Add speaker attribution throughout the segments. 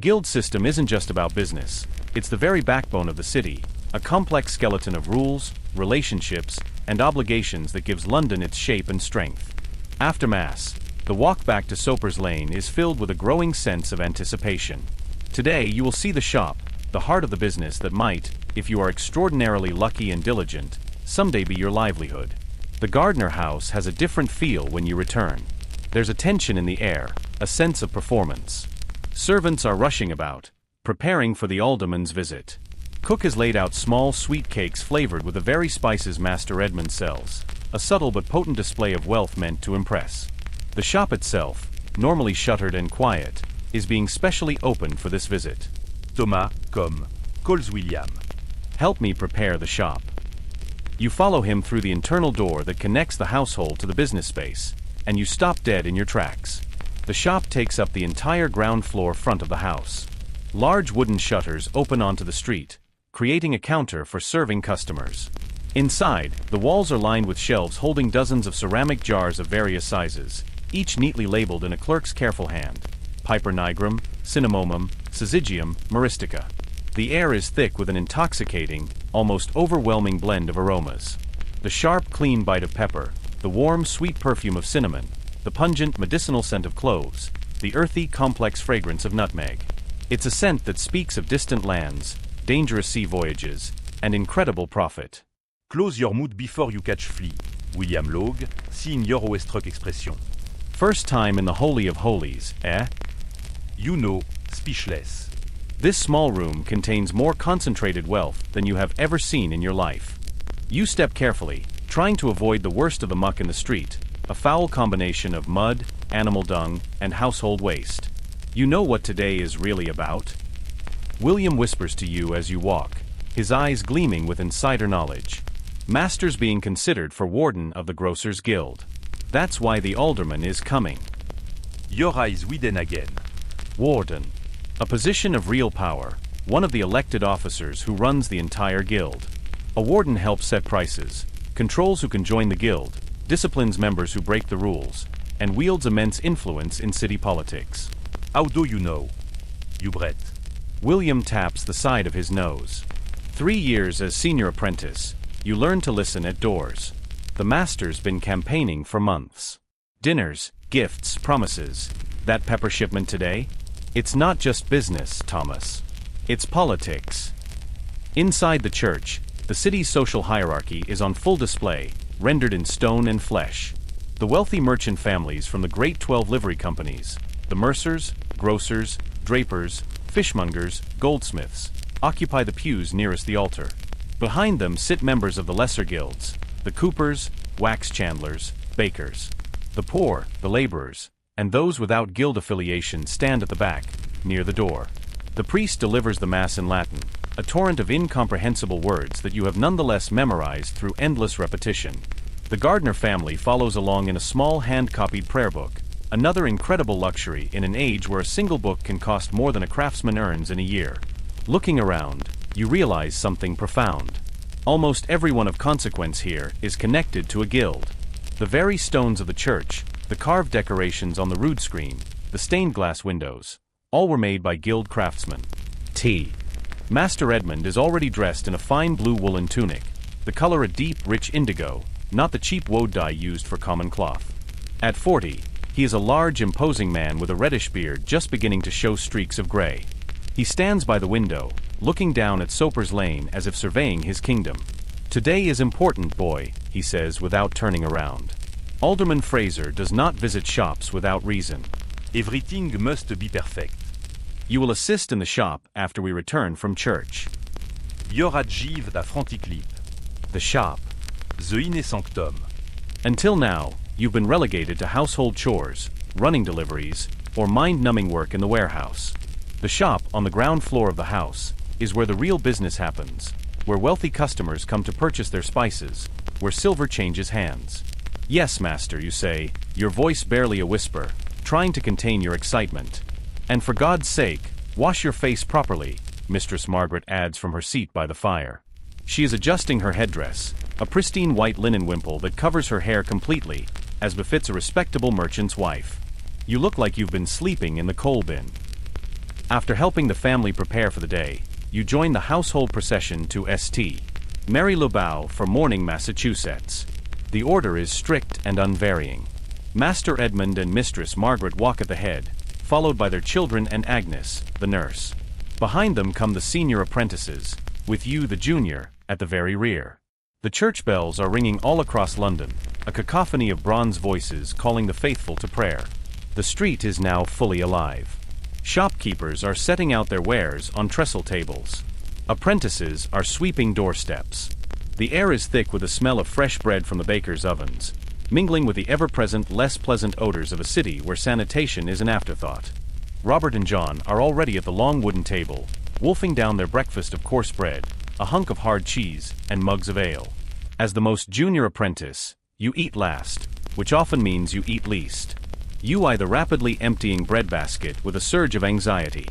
Speaker 1: Guild system isn't just about business. It's the very backbone of the city, a complex skeleton of rules, relationships, and obligations that gives London its shape and strength. After Mass, the walk back to Soper's Lane is filled with a growing sense of anticipation. Today you will see the shop, the heart of the business that might, if you are extraordinarily lucky and diligent, someday be your livelihood. The Gardner house has a different feel when you return. There's a tension in the air, a sense of performance. Servants are rushing about, preparing for the alderman's visit. Cook has laid out small sweet cakes flavored with the very spices Master Edmund sells, a subtle but potent display of wealth meant to impress. The shop itself, normally shuttered and quiet, is being specially opened for this visit.
Speaker 2: Thomas, comme, calls William.
Speaker 1: Help me prepare the shop. You follow him through the internal door that connects the household to the business space, and you stop dead in your tracks. The shop takes up the entire ground floor front of the house. Large wooden shutters open onto the street, creating a counter for serving customers. Inside, the walls are lined with shelves holding dozens of ceramic jars of various sizes, each neatly labeled in a clerk's careful hand. Piper nigrum, cinnamomum, syzygium, myristica. The air is thick with an intoxicating, almost overwhelming blend of aromas. The sharp, clean bite of pepper, the warm, sweet perfume of cinnamon, the pungent, medicinal scent of cloves, the earthy, complex fragrance of nutmeg. It's a scent that speaks of distant lands, dangerous sea voyages, and incredible profit.
Speaker 2: Close your mood before you catch flea. William Logue, signor Oestruck expression.
Speaker 1: First time in the Holy of Holies, eh?
Speaker 2: You know, speechless.
Speaker 1: This small room contains more concentrated wealth than you have ever seen in your life. You step carefully, trying to avoid the worst of the muck in the street, a foul combination of mud, animal dung, and household waste. You know what today is really about? William whispers to you as you walk, his eyes gleaming with insider knowledge. Master's being considered for warden of the Grocers' Guild. That's why the alderman is coming.
Speaker 2: Your eyes widen again.
Speaker 1: Warden. A position of real power, one of the elected officers who runs the entire guild. A warden helps set prices, controls who can join the guild, disciplines members who break the rules, and wields immense influence in city politics.
Speaker 2: How do you know? You Brett.
Speaker 1: William taps the side of his nose. 3 years as senior apprentice, you learn to listen at doors. The master's been campaigning for months. Dinners, gifts, promises. That pepper shipment today? It's not just business, Thomas. It's politics. Inside the church, the city's social hierarchy is on full display, rendered in stone and flesh. The wealthy merchant families from the great 12 livery companies, the mercers, grocers, drapers, fishmongers, goldsmiths, occupy the pews nearest the altar. Behind them sit members of the lesser guilds, the coopers, wax chandlers, bakers. The poor, the laborers, and those without guild affiliation stand at the back, near the door. The priest delivers the Mass in Latin, a torrent of incomprehensible words that you have nonetheless memorized through endless repetition. The Gardner family follows along in a small hand-copied prayer book, another incredible luxury in an age where a single book can cost more than a craftsman earns in a year. Looking around, you realize something profound. Almost everyone of consequence here is connected to a guild. The very stones of the church, the carved decorations on the rood screen, the stained glass windows, all were made by guild craftsmen. Master Edmund is already dressed in a fine blue woolen tunic, the color a deep, rich indigo, not the cheap woad dye used for common cloth. At 40, he is a large, imposing man with a reddish beard just beginning to show streaks of gray. He stands by the window, looking down at Soper's Lane as if surveying his kingdom. "Today is important, boy," he says without turning around. Alderman Fraser does not visit shops without reason.
Speaker 2: Everything must be perfect.
Speaker 1: You will assist in the shop after we return from church.
Speaker 2: Your adjive da fronticlip.
Speaker 1: The shop.
Speaker 2: The inne sanctum.
Speaker 1: Until now, you've been relegated to household chores, running deliveries, or mind-numbing work in the warehouse. The shop, on the ground floor of the house, is where the real business happens, where wealthy customers come to purchase their spices, where silver changes hands. "Yes, master," you say, your voice barely a whisper, trying to contain your excitement. "And for God's sake, wash your face properly," Mistress Margaret adds from her seat by the fire. She is adjusting her headdress, a pristine white linen wimple that covers her hair completely, as befits a respectable merchant's wife. You look like you've been sleeping in the coal bin. After helping the family prepare for the day, you join the household procession to St. Mary Le Bow for morning Massachusetts. The order is strict and unvarying. Master Edmund and Mistress Margaret walk at the head, followed by their children and Agnes, the nurse. Behind them come the senior apprentices, with you, the junior, at the very rear. The church bells are ringing all across London, a cacophony of bronze voices calling the faithful to prayer. The street is now fully alive. Shopkeepers are setting out their wares on trestle tables. Apprentices are sweeping doorsteps. The air is thick with the smell of fresh bread from the bakers' ovens, mingling with the ever-present, less pleasant odors of a city where sanitation is an afterthought. Robert and John are already at the long wooden table, wolfing down their breakfast of coarse bread, a hunk of hard cheese, and mugs of ale. As the most junior apprentice, you eat last, which often means you eat least. You eye the rapidly emptying breadbasket with a surge of anxiety.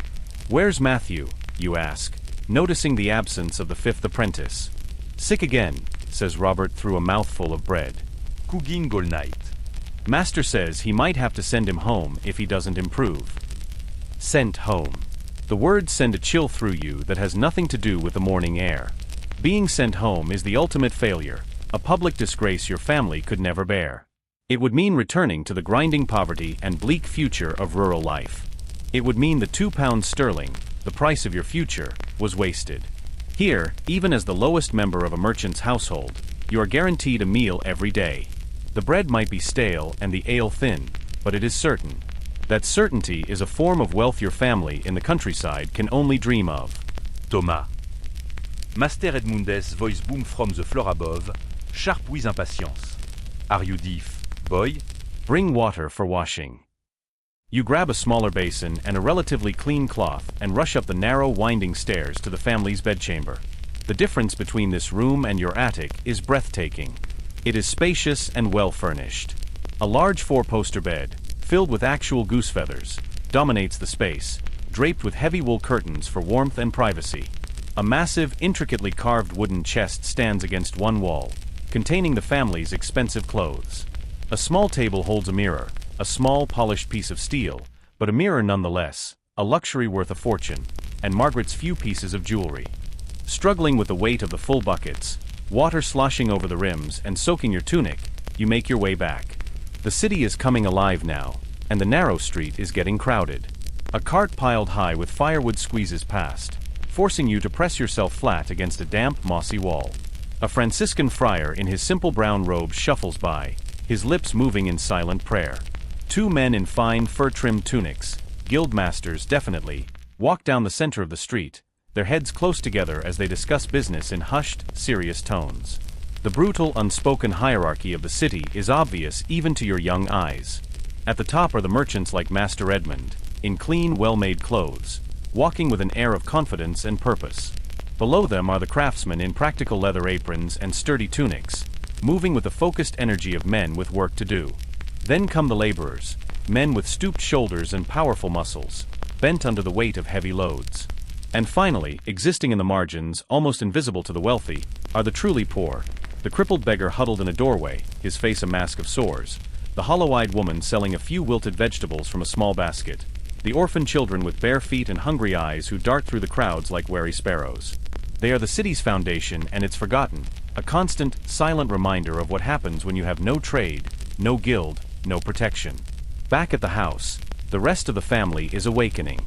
Speaker 1: "Where's Matthew?" you ask, noticing the absence of the fifth apprentice. "Sick again," says Robert through a mouthful of bread.
Speaker 2: Cooking all night.
Speaker 1: Master says he might have to send him home if he doesn't improve. Sent home. The words send a chill through you that has nothing to do with the morning air. Being sent home is the ultimate failure, a public disgrace your family could never bear. It would mean returning to the grinding poverty and bleak future of rural life. It would mean the £2 the price of your future, was wasted. Here, even as the lowest member of a merchant's household, you are guaranteed a meal every day. The bread might be stale and the ale thin, but it is certain. That certainty is a form of wealth your family in the countryside can only dream of.
Speaker 2: Thomas. Master Edmund's voice boomed from the floor above, sharp with impatience. Are you deaf, boy?
Speaker 1: Bring water for washing. You grab a smaller basin and a relatively clean cloth and rush up the narrow winding stairs to the family's bedchamber. The difference between this room and your attic is breathtaking. It is spacious and well furnished. A large four-poster bed, filled with actual goose feathers, dominates the space, draped with heavy wool curtains for warmth and privacy. A massive, intricately carved wooden chest stands against one wall, containing the family's expensive clothes. A small table holds a mirror, a small polished piece of steel, but a mirror nonetheless, a luxury worth a fortune, and Margaret's few pieces of jewelry. Struggling with the weight of the full buckets, water sloshing over the rims and soaking your tunic, you make your way back. The city is coming alive now, and the narrow street is getting crowded. A cart piled high with firewood squeezes past, forcing you to press yourself flat against a damp, mossy wall. A Franciscan friar in his simple brown robe shuffles by, his lips moving in silent prayer. Two men in fine fur-trimmed tunics, guildmasters definitely, walk down the center of the street, their heads close together as they discuss business in hushed, serious tones. The brutal, unspoken hierarchy of the city is obvious even to your young eyes. At the top are the merchants like Master Edmund, in clean, well-made clothes, walking with an air of confidence and purpose. Below them are the craftsmen in practical leather aprons and sturdy tunics, moving with the focused energy of men with work to do. Then come the laborers, men with stooped shoulders and powerful muscles, bent under the weight of heavy loads. And finally, existing in the margins, almost invisible to the wealthy, are the truly poor. The crippled beggar huddled in a doorway, his face a mask of sores, the hollow-eyed woman selling a few wilted vegetables from a small basket, the orphan children with bare feet and hungry eyes who dart through the crowds like wary sparrows. They are the city's foundation, and it's forgotten, a constant, silent reminder of what happens when you have no trade, no guild, no protection. Back at the house, the rest of the family is awakening.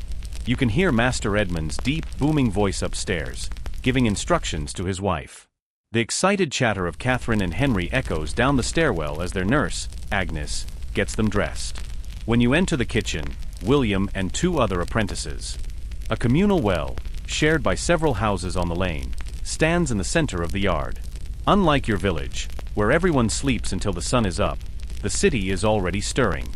Speaker 1: You can hear Master Edmund's deep, booming voice upstairs, giving instructions to his wife. The excited chatter of Catherine and Henry echoes down the stairwell as their nurse, Agnes, gets them dressed. When you enter the kitchen, William and two other apprentices. A communal well, shared by several houses on the lane, stands in the center of the yard. Unlike your village, where everyone sleeps until the sun is up, the city is already stirring.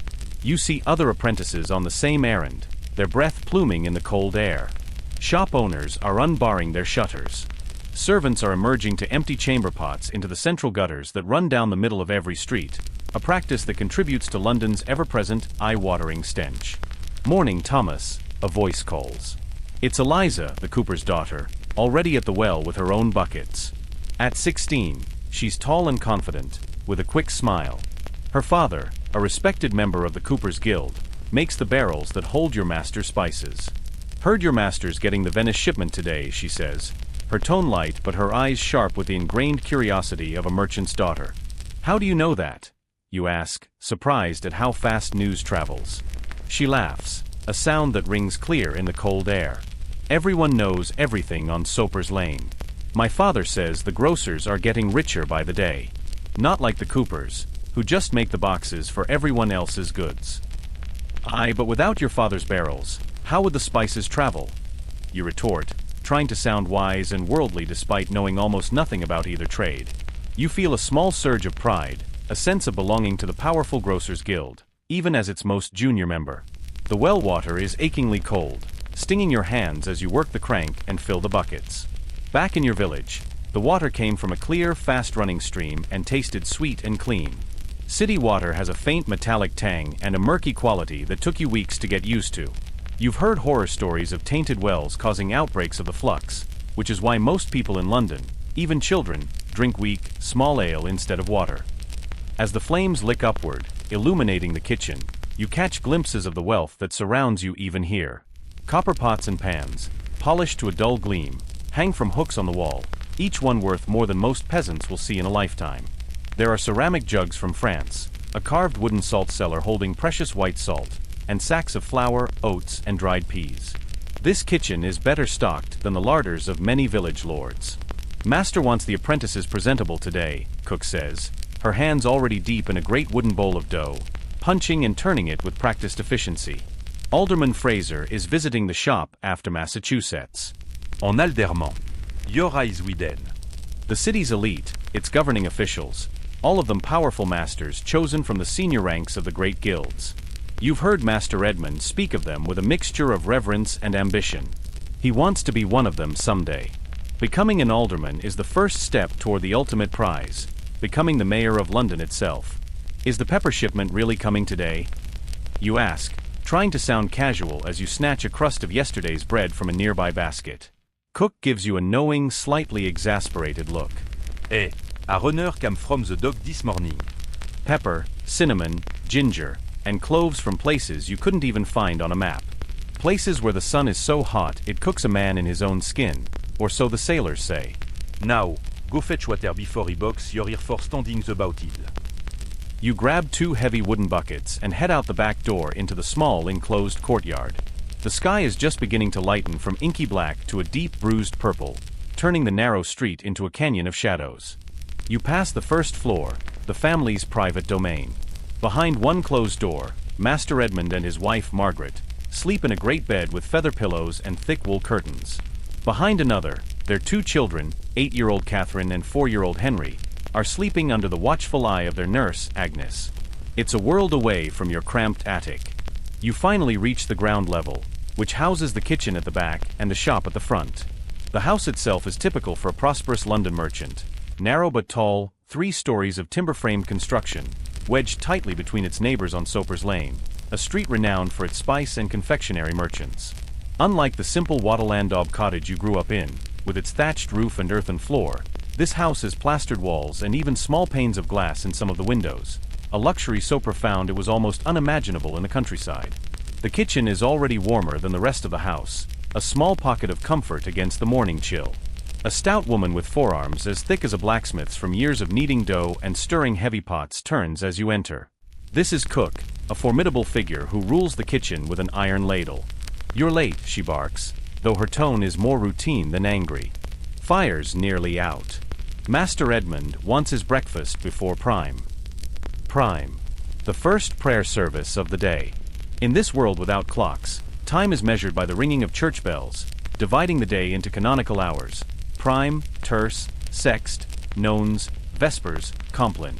Speaker 1: You see other apprentices on the same errand, their breath pluming in the cold air. Shop owners are unbarring their shutters. Servants are emerging to empty chamber pots into the central gutters that run down the middle of every street, a practice that contributes to London's ever-present, eye-watering stench. "Morning, Thomas," a voice calls. It's Eliza, the cooper's daughter, already at the well with her own buckets. At 16, she's tall and confident, with a quick smile. Her father, a respected member of the Cooper's Guild, makes the barrels that hold your master's spices. Heard your master's getting the Venice shipment today, she says, her tone light but her eyes sharp with the ingrained curiosity of a merchant's daughter. How do you know that? You ask, surprised at how fast news travels. She laughs, a sound that rings clear in the cold air. Everyone knows everything on Soper's Lane. My father says the grocers are getting richer by the day. Not like the Coopers, who just make the boxes for everyone else's goods. Aye, but without your father's barrels, how would the spices travel? You retort, trying to sound wise and worldly despite knowing almost nothing about either trade. You feel a small surge of pride, a sense of belonging to the powerful Grocers Guild, even as its most junior member. The well water is achingly cold, stinging your hands as you work the crank and fill the buckets. Back in your village, the water came from a clear, fast-running stream and tasted sweet and clean. City water has a faint metallic tang and a murky quality that took you weeks to get used to. You've heard horror stories of tainted wells causing outbreaks of the flux, which is why most people in London, even children, drink weak, small ale instead of water. As the flames lick upward, illuminating the kitchen, you catch glimpses of the wealth that surrounds you even here. Copper pots and pans, polished to a dull gleam, hang from hooks on the wall, each one worth more than most peasants will see in a lifetime. There are ceramic jugs from France, a carved wooden salt cellar holding precious white salt, and sacks of flour, oats, and dried peas. This kitchen is better stocked than the larders of many village lords. Master wants the apprentices presentable today, cook says, her hands already deep in a great wooden bowl of dough, punching and turning it with practiced efficiency. Alderman Fraser is visiting the shop after Massachusetts.
Speaker 2: En Alderman, your eyes Widen.
Speaker 1: The city's elite, its governing officials, all of them powerful masters chosen from the senior ranks of the great guilds. You've heard Master Edmund speak of them with a mixture of reverence and ambition. He wants to be one of them someday. Becoming an alderman is the first step toward the ultimate prize, becoming the mayor of London itself. Is the pepper shipment really coming today? You ask, trying to sound casual as you snatch a crust of yesterday's bread from a nearby basket. Cook gives you a knowing, slightly exasperated look.
Speaker 2: A runner came from the dog this morning.
Speaker 1: Pepper, cinnamon, ginger, and cloves from places you couldn't even find on a map. Places where the sun is so hot it cooks a man in his own skin, or so the sailors say.
Speaker 2: Now, go fetch water before he box you're here for standing about it.
Speaker 1: You grab 2 heavy wooden buckets and head out the back door into the small enclosed courtyard. The sky is just beginning to lighten from inky black to a deep bruised purple, turning the narrow street into a canyon of shadows. You pass the first floor, the family's private domain. Behind one closed door, Master Edmund and his wife Margaret sleep in a great bed with feather pillows and thick wool curtains. Behind another, their 2 children, 8-year-old Catherine and 4-year-old Henry, are sleeping under the watchful eye of their nurse, Agnes. It's a world away from your cramped attic. You finally reach the ground level, which houses the kitchen at the back and the shop at the front. The house itself is typical for a prosperous London merchant. Narrow but tall, 3 stories of timber-framed construction, wedged tightly between its neighbors on Soper's Lane, a street renowned for its spice and confectionery merchants. Unlike the simple wattle-land daub cottage you grew up in, with its thatched roof and earthen floor, this house has plastered walls and even small panes of glass in some of the windows, a luxury so profound it was almost unimaginable in the countryside. The kitchen is already warmer than the rest of the house, a small pocket of comfort against the morning chill. A stout woman with forearms as thick as a blacksmith's from years of kneading dough and stirring heavy pots turns as you enter. This is Cook, a formidable figure who rules the kitchen with an iron ladle. You're late, she barks, though her tone is more routine than angry. Fire's nearly out. Master Edmund wants his breakfast before prime. Prime. The first prayer service of the day. In this world without clocks, time is measured by the ringing of church bells, dividing the day into canonical hours. Prime, terce, sext, nones, vespers, compline.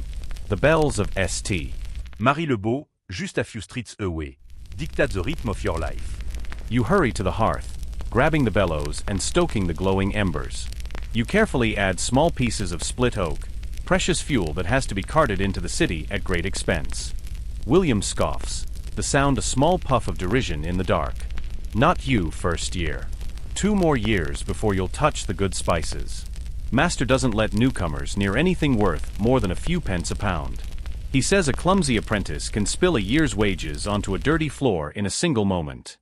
Speaker 1: The bells of St.
Speaker 2: Marie-le-Beau, just a few streets away. Dictate the rhythm of your life.
Speaker 1: You hurry to the hearth, grabbing the bellows and stoking the glowing embers. You carefully add small pieces of split oak, precious fuel that has to be carted into the city at great expense. William scoffs, the sound a small puff of derision in the dark. Not you, first year. 2 more years before you'll touch the good spices. Master doesn't let newcomers near anything worth more than a few pence a pound. He says a clumsy apprentice can spill a year's wages onto a dirty floor in a single moment.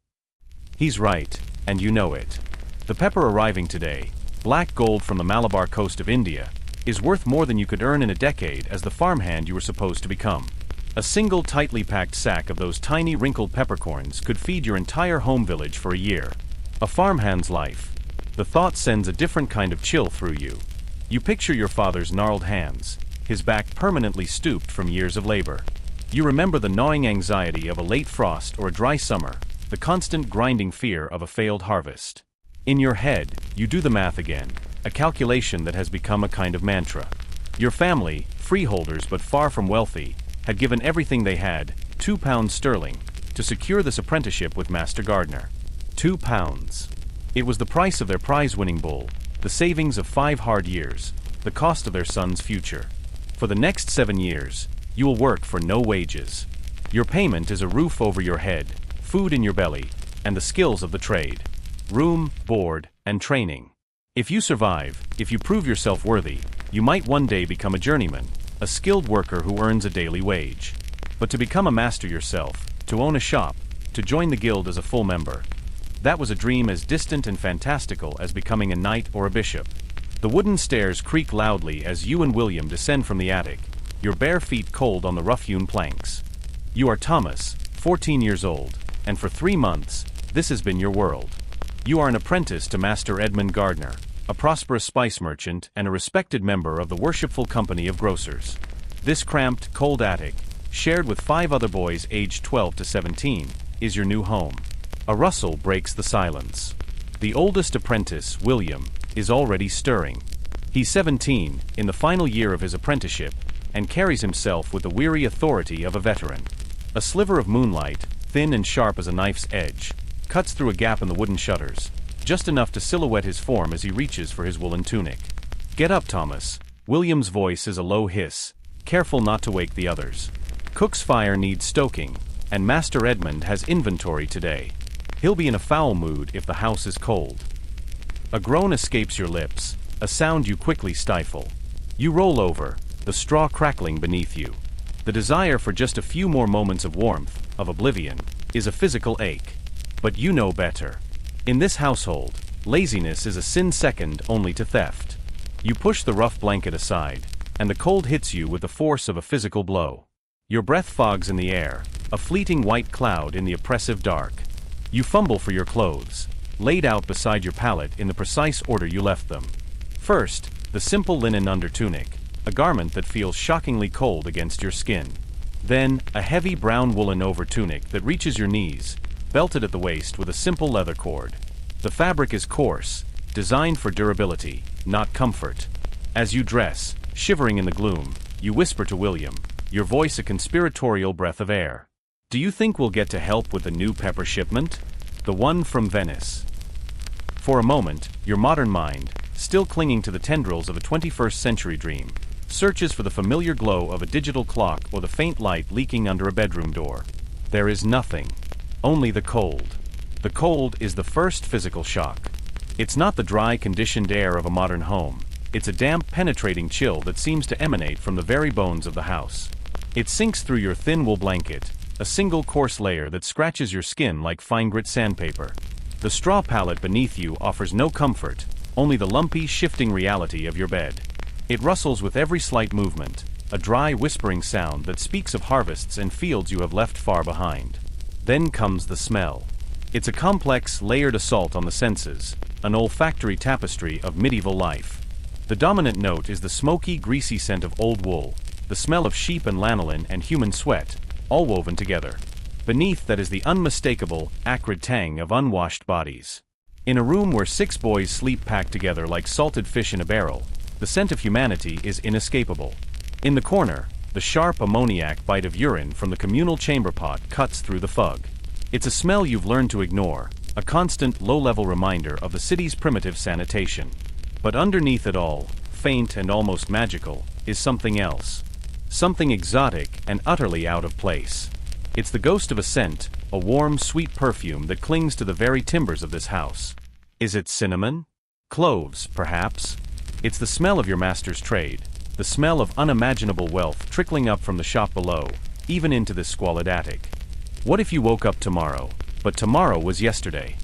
Speaker 1: He's right. and you know it. The pepper arriving today, black gold from the Malabar coast of India, is worth more than you could earn in a decade as the farmhand you were supposed to become. A single tightly packed sack of those tiny wrinkled peppercorns could feed your entire home village for a year. A farmhand's life. The thought sends a different kind of chill through you. You picture your father's gnarled hands, his back permanently stooped from years of labor. You remember the gnawing anxiety of a late frost or a dry summer, the constant grinding fear of a failed harvest. In your head, you do the math again, a calculation that has become a kind of mantra. Your family, freeholders but far from wealthy, had given everything they had, £2 to secure this apprenticeship with Master Gardener. £2. It was the price of their prize-winning bull, the savings of 5 hard years, the cost of their son's future. For the next 7 years, you will work for no wages. Your payment is a roof over your head, food in your belly, and the skills of the trade. Room, board, and training. If you survive, if you prove yourself worthy, you might one day become a journeyman, a skilled worker who earns a daily wage. But to become a master yourself, to own a shop, to join the guild as a full member, that was a dream as distant and fantastical as becoming a knight or a bishop. The wooden stairs creak loudly as you and William descend from the attic, your bare feet cold on the rough-hewn planks. You are Thomas, 14 years old, and for 3 months, this has been your world. You are an apprentice to Master Edmund Gardner, a prosperous spice merchant and a respected member of the Worshipful Company of Grocers. This cramped, cold attic, shared with 5 other boys aged 12 to 17, is your new home. A rustle breaks the silence. The oldest apprentice, William, is already stirring. He's 17, in the final year of his apprenticeship, and carries himself with the weary authority of a veteran. A sliver of moonlight, thin and sharp as a knife's edge, cuts through a gap in the wooden shutters, just enough to silhouette his form as he reaches for his woolen tunic. "Get up, Thomas." William's voice is a low hiss, careful not to wake the others. Cook's fire needs stoking, and Master Edmund has inventory today. He'll be in a foul mood if the house is cold. A groan escapes your lips, a sound you quickly stifle. You roll over, the straw crackling beneath you. The desire for just a few more moments of warmth, of oblivion, is a physical ache. But you know better. In this household, laziness is a sin second only to theft. You push the rough blanket aside, and the cold hits you with the force of a physical blow. Your breath fogs in the air, a fleeting white cloud in the oppressive dark. You fumble for your clothes, laid out beside your pallet in the precise order you left them. First, the simple linen undertunic, a garment that feels shockingly cold against your skin. Then, a heavy brown woolen overtunic that reaches your knees, belted at the waist with a simple leather cord. The fabric is coarse, designed for durability, not comfort. As you dress, shivering in the gloom, you whisper to William, your voice a conspiratorial breath of air. "Do you think we'll get to help with the new pepper shipment? The one from Venice." For a moment, your modern mind, still clinging to the tendrils of a 21st century dream, searches for the familiar glow of a digital clock or the faint light leaking under a bedroom door. There is nothing. Only the cold. The cold is the first physical shock. It's not the dry, conditioned air of a modern home. It's a damp, penetrating chill that seems to emanate from the very bones of the house. It sinks through your thin wool blanket, a single coarse layer that scratches your skin like fine-grit sandpaper. The straw pallet beneath you offers no comfort, only the lumpy, shifting reality of your bed. It rustles with every slight movement, a dry, whispering sound that speaks of harvests and fields you have left far behind. Then comes the smell. It's a complex, layered assault on the senses, an olfactory tapestry of medieval life. The dominant note is the smoky, greasy scent of old wool, the smell of sheep and lanolin and human sweat, all woven together. Beneath that is the unmistakable, acrid tang of unwashed bodies. In a room where 6 boys sleep packed together like salted fish in a barrel, the scent of humanity is inescapable. In the corner, the sharp ammoniac bite of urine from the communal chamber pot cuts through the fug. It's a smell you've learned to ignore, a constant, low-level reminder of the city's primitive sanitation. But underneath it all, faint and almost magical, is something else. Something exotic and utterly out of place. It's the ghost of a scent, a warm, sweet perfume that clings to the very timbers of this house. Is it cinnamon? Cloves, perhaps? It's the smell of your master's trade, the smell of unimaginable wealth trickling up from the shop below, even into this squalid attic. What if you woke up tomorrow, but tomorrow was yesterday?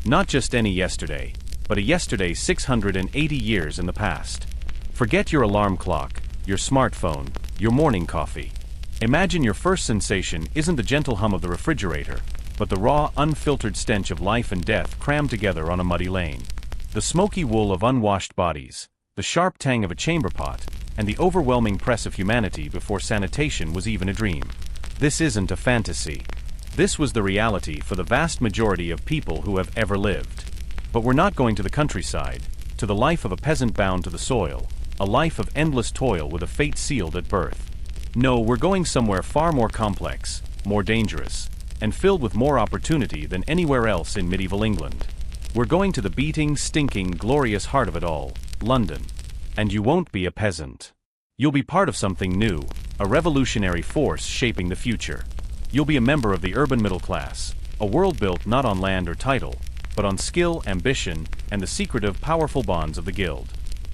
Speaker 1: Not just any yesterday, but a yesterday 680 years in the past. Forget your alarm clock, your smartphone, your morning coffee. Imagine your first sensation isn't the gentle hum of the refrigerator, but the raw, unfiltered stench of life and death crammed together on a muddy lane. The smoky wool of unwashed bodies, the sharp tang of a chamber pot, and the overwhelming press of humanity before sanitation was even a dream. This isn't a fantasy. This was the reality for the vast majority of people who have ever lived. But we're not going to the countryside, to the life of a peasant bound to the soil, a life of endless toil with a fate sealed at birth. No, we're going somewhere far more complex, more dangerous, and filled with more opportunity than anywhere else in medieval England. We're going to the beating, stinking, glorious heart of it all, London. And you won't be a peasant. You'll be part of something new, a revolutionary force shaping the future. You'll be a member of the urban middle class, a world built not on land or title, but on skill, ambition, and the secretive, powerful bonds of the guild.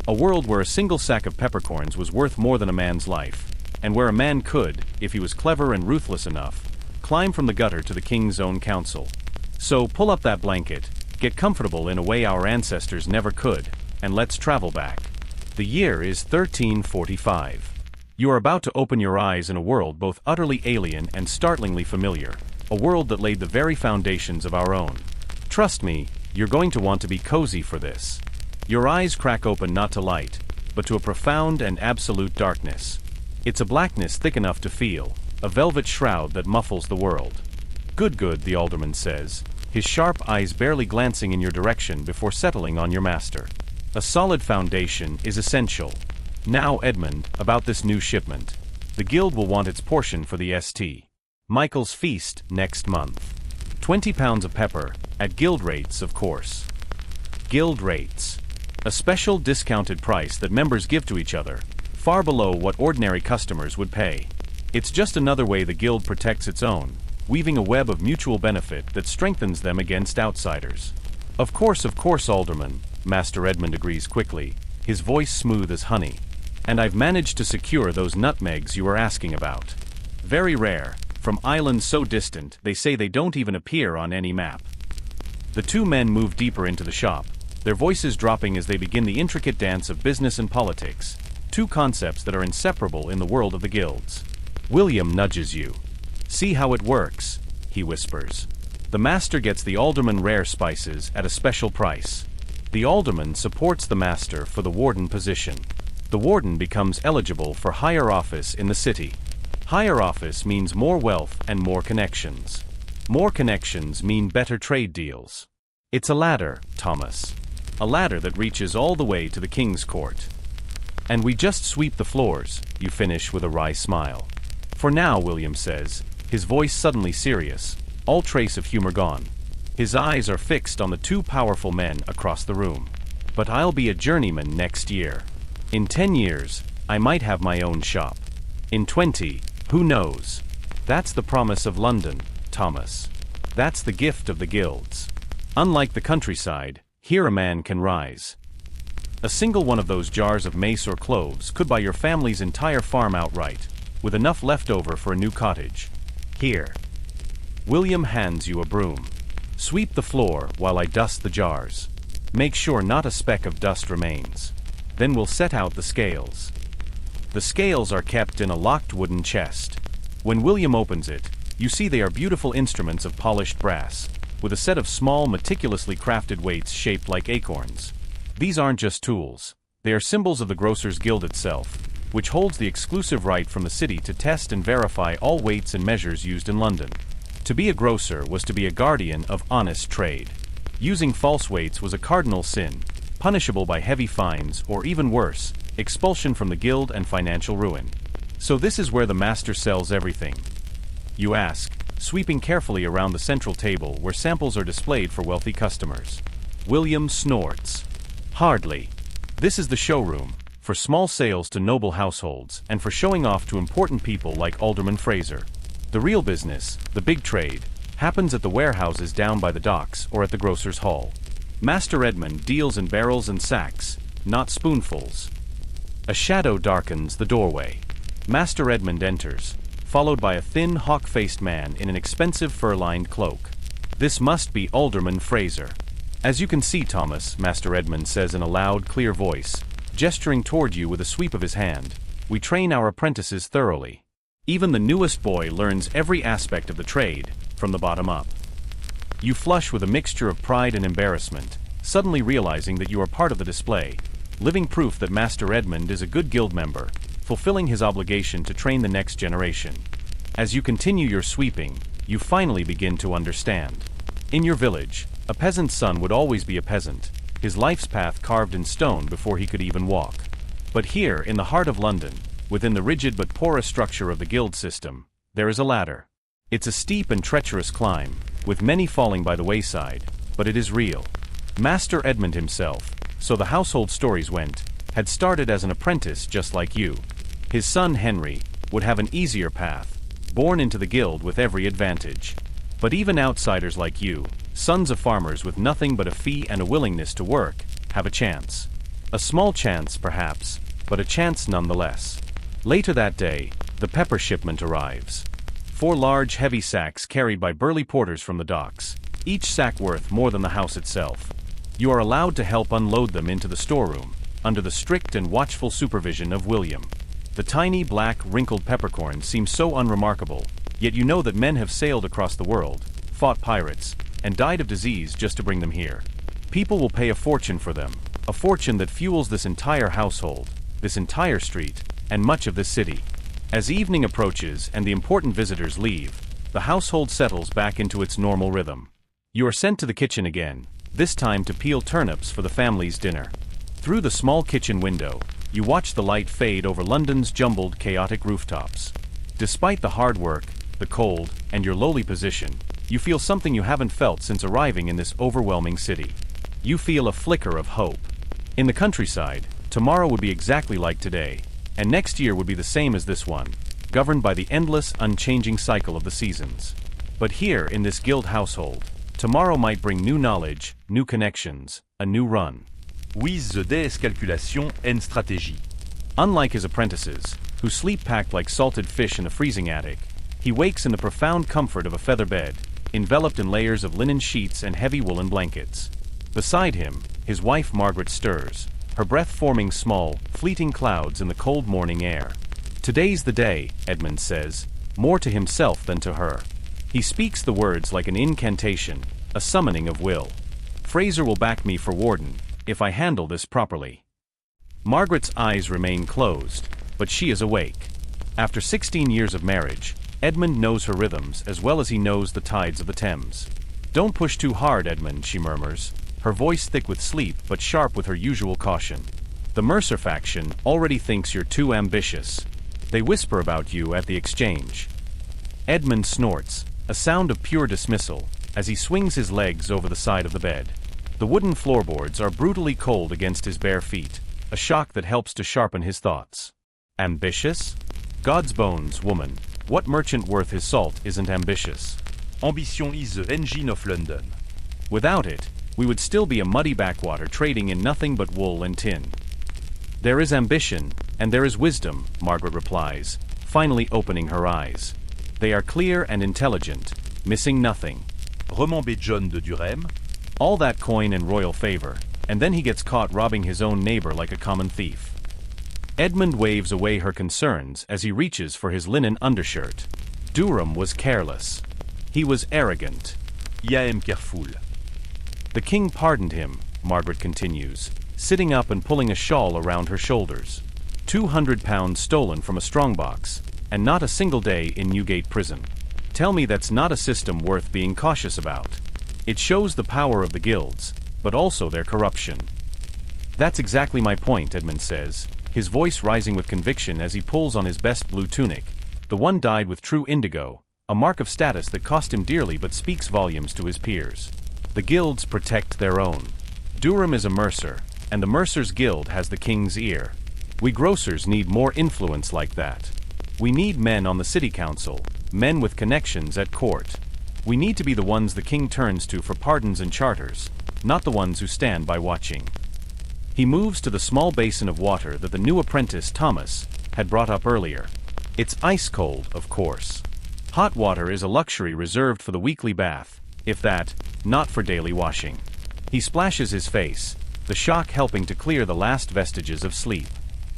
Speaker 1: A world where a single sack of peppercorns was worth more than a man's life, and where a man could, if he was clever and ruthless enough, climb from the gutter to the king's own council. So pull up that blanket, get comfortable in a way our ancestors never could, and let's travel back. The year is 1345. You are about to open your eyes in a world both utterly alien and startlingly familiar, a world that laid the very foundations of our own. Trust me, you're going to want to be cozy for this. Your eyes crack open not to light, but to a profound and absolute darkness. It's a blackness thick enough to feel, a velvet shroud that muffles the world. Good, the alderman says, his sharp eyes barely glancing in your direction before settling on your master. A solid foundation is essential. Now, Edmund, about this new shipment. The guild will want its portion for the St. Michael's feast next month. 20 pounds of pepper, at guild rates, of course. Guild rates. A special discounted price that members give to each other, far below what ordinary customers would pay. It's just another way the guild protects its own, weaving a web of mutual benefit that strengthens them against outsiders. Of course, Alderman, Master Edmund agrees quickly, his voice smooth as honey. And I've managed to secure those nutmegs you were asking about. Very rare, from islands so distant they say they don't even appear on any map. The two men move deeper into the shop, their voices dropping as they begin the intricate dance of business and politics, two concepts that are inseparable in the world of the guilds. William nudges you. See how it works, he whispers. The master gets the alderman rare spices at a special price. The alderman supports the master for the warden position. The warden becomes eligible for higher office in the city. Higher office means more wealth and more connections. More connections mean better trade deals. It's a ladder, Thomas. A ladder that reaches all the way to the king's court. And we just sweep the floors, you finish with a wry smile. For now, William says, his voice suddenly serious, all trace of humor gone. His eyes are fixed on the two powerful men across the room. But I'll be a journeyman next year. In 10 years, I might have my own shop. In 20, who knows? That's the promise of London, Thomas. That's the gift of the guilds. Unlike the countryside, here a man can rise. A single one of those jars of mace or cloves could buy your family's entire farm outright, with enough left over for a new cottage. Here. William hands you a broom. Sweep the floor while I dust the jars. Make sure not a speck of dust remains. Then we'll set out the scales. The scales are kept in a locked wooden chest. When William opens it, you see they are beautiful instruments of polished brass, with a set of small, meticulously crafted weights shaped like acorns. These aren't just tools. They are symbols of the Grocers Guild itself, which holds the exclusive right from the city to test and verify all weights and measures used in London. To be a grocer was to be a guardian of honest trade. Using false weights was a cardinal sin, punishable by heavy fines or even worse, expulsion from the guild and financial ruin. So this is where the master sells everything. You ask, sweeping carefully around the central table where samples are displayed for wealthy customers. William snorts. Hardly. This is the showroom, for small sales to noble households and for showing off to important people like Alderman Fraser. The real business, the big trade, happens at the warehouses down by the docks or at the grocer's hall. Master Edmund deals in barrels and sacks, not spoonfuls. A shadow darkens the doorway. Master Edmund enters, followed by a thin, hawk-faced man in an expensive fur-lined cloak. This must be Alderman Fraser. As you can see, Thomas, Master Edmund says in a loud, clear voice, gesturing toward you with a sweep of his hand, we train our apprentices thoroughly. Even the newest boy learns every aspect of the trade, from the bottom up. You flush with a mixture of pride and embarrassment, suddenly realizing that you are part of the display, living proof that Master Edmund is a good guild member, fulfilling his obligation to train the next generation. As you continue your sweeping, you finally begin to understand. In your village, a peasant's son would always be a peasant, his life's path carved in stone before he could even walk. But here, in the heart of London, within the rigid but porous structure of the guild system, there is a ladder. It's a steep and treacherous climb, with many falling by the wayside, but it is real. Master Edmund himself, so the household stories went, had started as an apprentice just like you. His son Henry would have an easier path, born into the guild with every advantage. But even outsiders like you, sons of farmers with nothing but a fee and a willingness to work, have a chance. A small chance, perhaps, but a chance nonetheless. Later that day, the pepper shipment arrives. 4 large, heavy sacks carried by burly porters from the docks, each sack worth more than the house itself. You are allowed to help unload them into the storeroom, under the strict and watchful supervision of William. The tiny, black, wrinkled peppercorns seem so unremarkable, yet you know that men have sailed across the world, fought pirates, and died of disease just to bring them here. People will pay a fortune for them, a fortune that fuels this entire household, this entire street, and much of this city. As evening approaches and the important visitors leave, the household settles back into its normal rhythm. You are sent to the kitchen again, this time to peel turnips for the family's dinner. Through the small kitchen window, you watch the light fade over London's jumbled, chaotic rooftops. Despite the hard work, the cold, and your lowly position, you feel something you haven't felt since arriving in this overwhelming city. You feel a flicker of hope. In the countryside, tomorrow would be exactly like today, and next year would be the same as this one, governed by the endless, unchanging cycle of the seasons. But here, in this guild household, tomorrow might bring new knowledge, new connections, a new run.
Speaker 2: With the day's calculation and strategy.
Speaker 1: Unlike his apprentices, who sleep packed like salted fish in the freezing attic, he wakes in the profound comfort of a feather bed, enveloped in layers of linen sheets and heavy woolen blankets. Beside him, his wife Margaret stirs, her breath forming small, fleeting clouds in the cold morning air. Today's the day, Edmund says, more to himself than to her. He speaks the words like an incantation, a summoning of will. Fraser will back me for warden, if I handle this properly. Margaret's eyes remain closed, but she is awake. After 16 years of marriage, Edmund knows her rhythms as well as he knows the tides of the Thames. Don't push too hard, Edmund, she murmurs, her voice thick with sleep but sharp with her usual caution. The Mercer faction already thinks you're too ambitious. They whisper about you at the exchange. Edmund snorts, a sound of pure dismissal, as he swings his legs over the side of the bed. The wooden floorboards are brutally cold against his bare feet, a shock that helps to sharpen his thoughts. Ambitious? God's bones, woman, what merchant worth his salt isn't ambitious?
Speaker 2: Ambition is the engine of London.
Speaker 1: Without it, we would still be a muddy backwater trading in nothing but wool and tin. There is ambition, and there is wisdom, Margaret replies, finally opening her eyes. They are clear and intelligent, missing nothing.
Speaker 2: Remembé John de Durham.
Speaker 1: All that coin and royal favor, and then he gets caught robbing his own neighbor like a common thief. Edmund waves away her concerns as he reaches for his linen undershirt. Durham was careless. He was arrogant.
Speaker 2: I am careful.
Speaker 1: The king pardoned him, Margaret continues, sitting up and pulling a shawl around her shoulders. 200 pounds stolen from a strongbox, and not a single day in Newgate prison. Tell me that's not a system worth being cautious about. It shows the power of the guilds, but also their corruption. That's exactly my point, Edmund says, his voice rising with conviction as he pulls on his best blue tunic, the one dyed with true indigo, a mark of status that cost him dearly but speaks volumes to his peers. The guilds protect their own. Durham is a mercer, and the mercer's guild has the king's ear. We grocers need more influence like that. We need men on the city council, men with connections at court. We need to be the ones the king turns to for pardons and charters, not the ones who stand by watching. He moves to the small basin of water that the new apprentice, Thomas, had brought up earlier. It's ice cold, of course. Hot water is a luxury reserved for the weekly bath, if that, not for daily washing. He splashes his face, the shock helping to clear the last vestiges of sleep.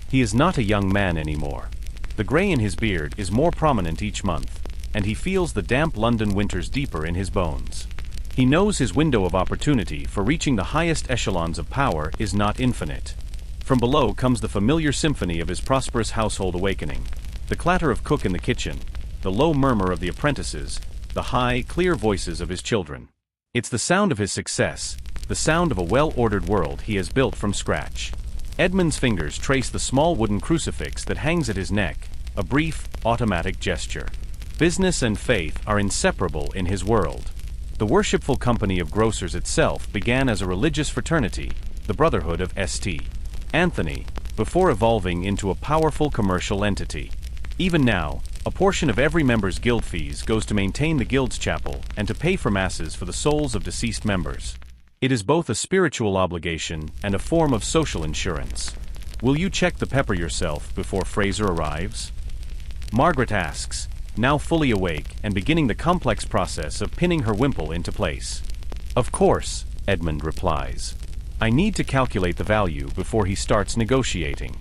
Speaker 1: He is not a young man anymore. The gray in his beard is more prominent each month, and he feels the damp London winters deeper in his bones. He knows his window of opportunity for reaching the highest echelons of power is not infinite. From below comes the familiar symphony of his prosperous household awakening. The clatter of cook in the kitchen, the low murmur of the apprentices, the high, clear voices of his children. It's the sound of his success, the sound of a well-ordered world he has built from scratch. Edmund's fingers trace the small wooden crucifix that hangs at his neck, a brief, automatic gesture. Business and faith are inseparable in his world. The worshipful company of grocers itself began as a religious fraternity, the Brotherhood of St. Anthony, before evolving into a powerful commercial entity. Even now, a portion of every member's guild fees goes to maintain the guild's chapel and to pay for masses for the souls of deceased members. It is both a spiritual obligation and a form of social insurance. Will you check the pepper yourself before Fraser arrives? Margaret asks, now fully awake and beginning the complex process of pinning her wimple into place. Of course, Edmund replies. I need to calculate the value before he starts negotiating.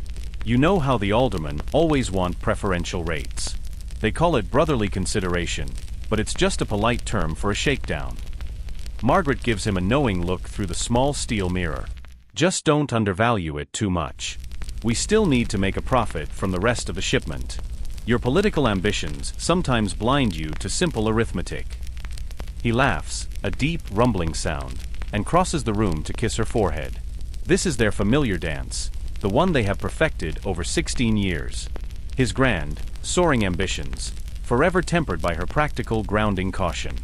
Speaker 1: You know how the aldermen always want preferential rates. They call it brotherly consideration, but it's just a polite term for a shakedown. Margaret gives him a knowing look through the small steel mirror. Just don't undervalue it too much. We still need to make a profit from the rest of the shipment. Your political ambitions sometimes blind you to simple arithmetic. He laughs, a deep, rumbling sound, and crosses the room to kiss her forehead. This is their familiar dance, the one they have perfected over 16 years. His grand, soaring ambitions, forever tempered by her practical, grounding caution.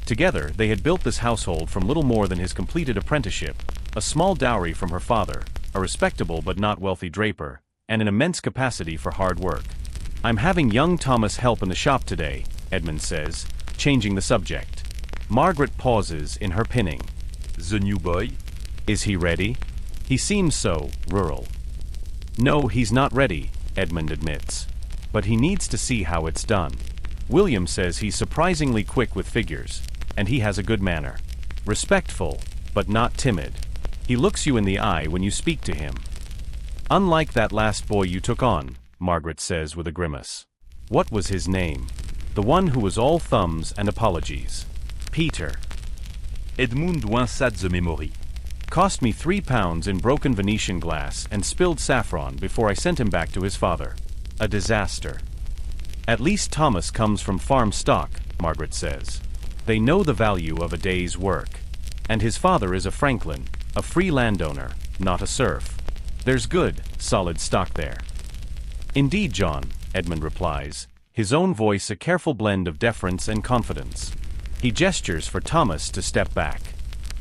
Speaker 1: Together, they had built this household from little more than his completed apprenticeship, a small dowry from her father, a respectable but not wealthy draper, and an immense capacity for hard work. I'm having young Thomas help in the shop today, Edmund says, changing the subject. Margaret pauses in her pinning.
Speaker 2: The new boy?
Speaker 1: Is he ready? He seems so rural. No, he's not ready, Edmund admits. But he needs to see how it's done. William says he's surprisingly quick with figures, and he has a good manner. Respectful, but not timid. He looks you in the eye when you speak to him. Unlike that last boy you took on, Margaret says with a grimace. What was his name? The one who was all thumbs and apologies. Peter.
Speaker 2: Edmund winça de memory.
Speaker 1: Cost me £3 in broken Venetian glass and spilled saffron before I sent him back to his father. A disaster. At least Thomas comes from farm stock, Margaret says. They know the value of a day's work. And his father is a franklin, a free landowner, not a serf. There's good, solid stock there. Indeed, John, Edmund replies, his own voice a careful blend of deference and confidence. He gestures for Thomas to step back.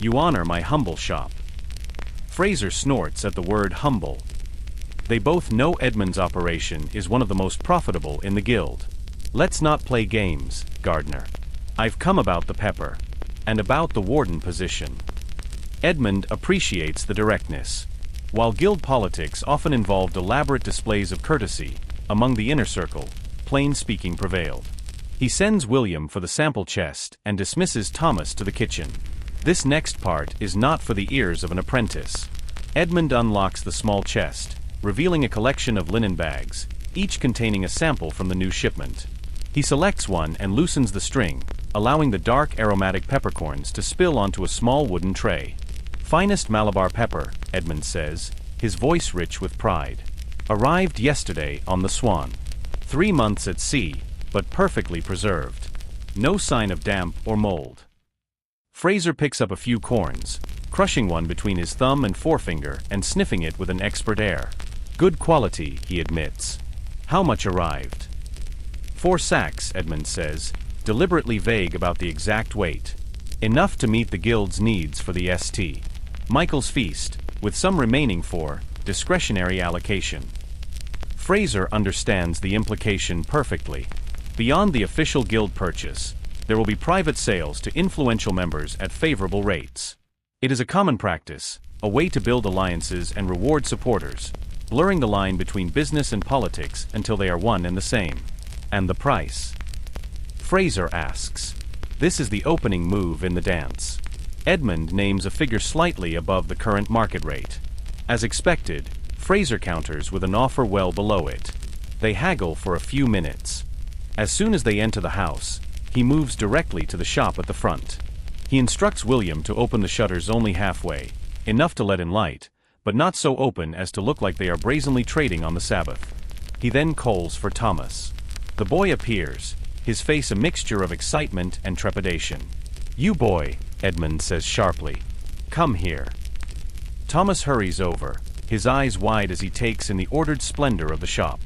Speaker 1: You honor my humble shop. Fraser snorts at the word humble. They both know Edmund's operation is one of the most profitable in the guild. Let's not play games, Gardner. I've come about the pepper. And about the warden position. Edmund appreciates the directness. While guild politics often involved elaborate displays of courtesy, among the inner circle, plain speaking prevailed. He sends William for the sample chest and dismisses Thomas to the kitchen. This next part is not for the ears of an apprentice. Edmund unlocks the small chest, revealing a collection of linen bags, each containing a sample from the new shipment. He selects one and loosens the string, allowing the dark aromatic peppercorns to spill onto a small wooden tray. Finest Malabar pepper, Edmund says, his voice rich with pride. Arrived yesterday on the Swan. 3 months at sea, but perfectly preserved. No sign of damp or mold. Fraser picks up a few corns, crushing one between his thumb and forefinger and sniffing it with an expert air. Good quality, he admits. How much arrived? 4 sacks, Edmund says, deliberately vague about the exact weight. Enough to meet the guild's needs for the St. Michael's feast, with some remaining for discretionary allocation. Fraser understands the implication perfectly. Beyond the official guild purchase, there will be private sales to influential members at favorable rates. It is a common practice, a way to build alliances and reward supporters, blurring the line between business and politics until they are one and the same. And the price? Fraser asks. This is the opening move in the dance. Edmund names a figure slightly above the current market rate. As expected, Fraser counters with an offer well below it. They haggle for a few minutes. As soon as they enter the house, he moves directly to the shop at the front. He instructs William to open the shutters only halfway, enough to let in light, but not so open as to look like they are brazenly trading on the Sabbath. He then calls for Thomas. The boy appears, his face a mixture of excitement and trepidation. "You boy," Edmund says sharply. "Come here." Thomas hurries over, his eyes wide as he takes in the ordered splendor of the shop.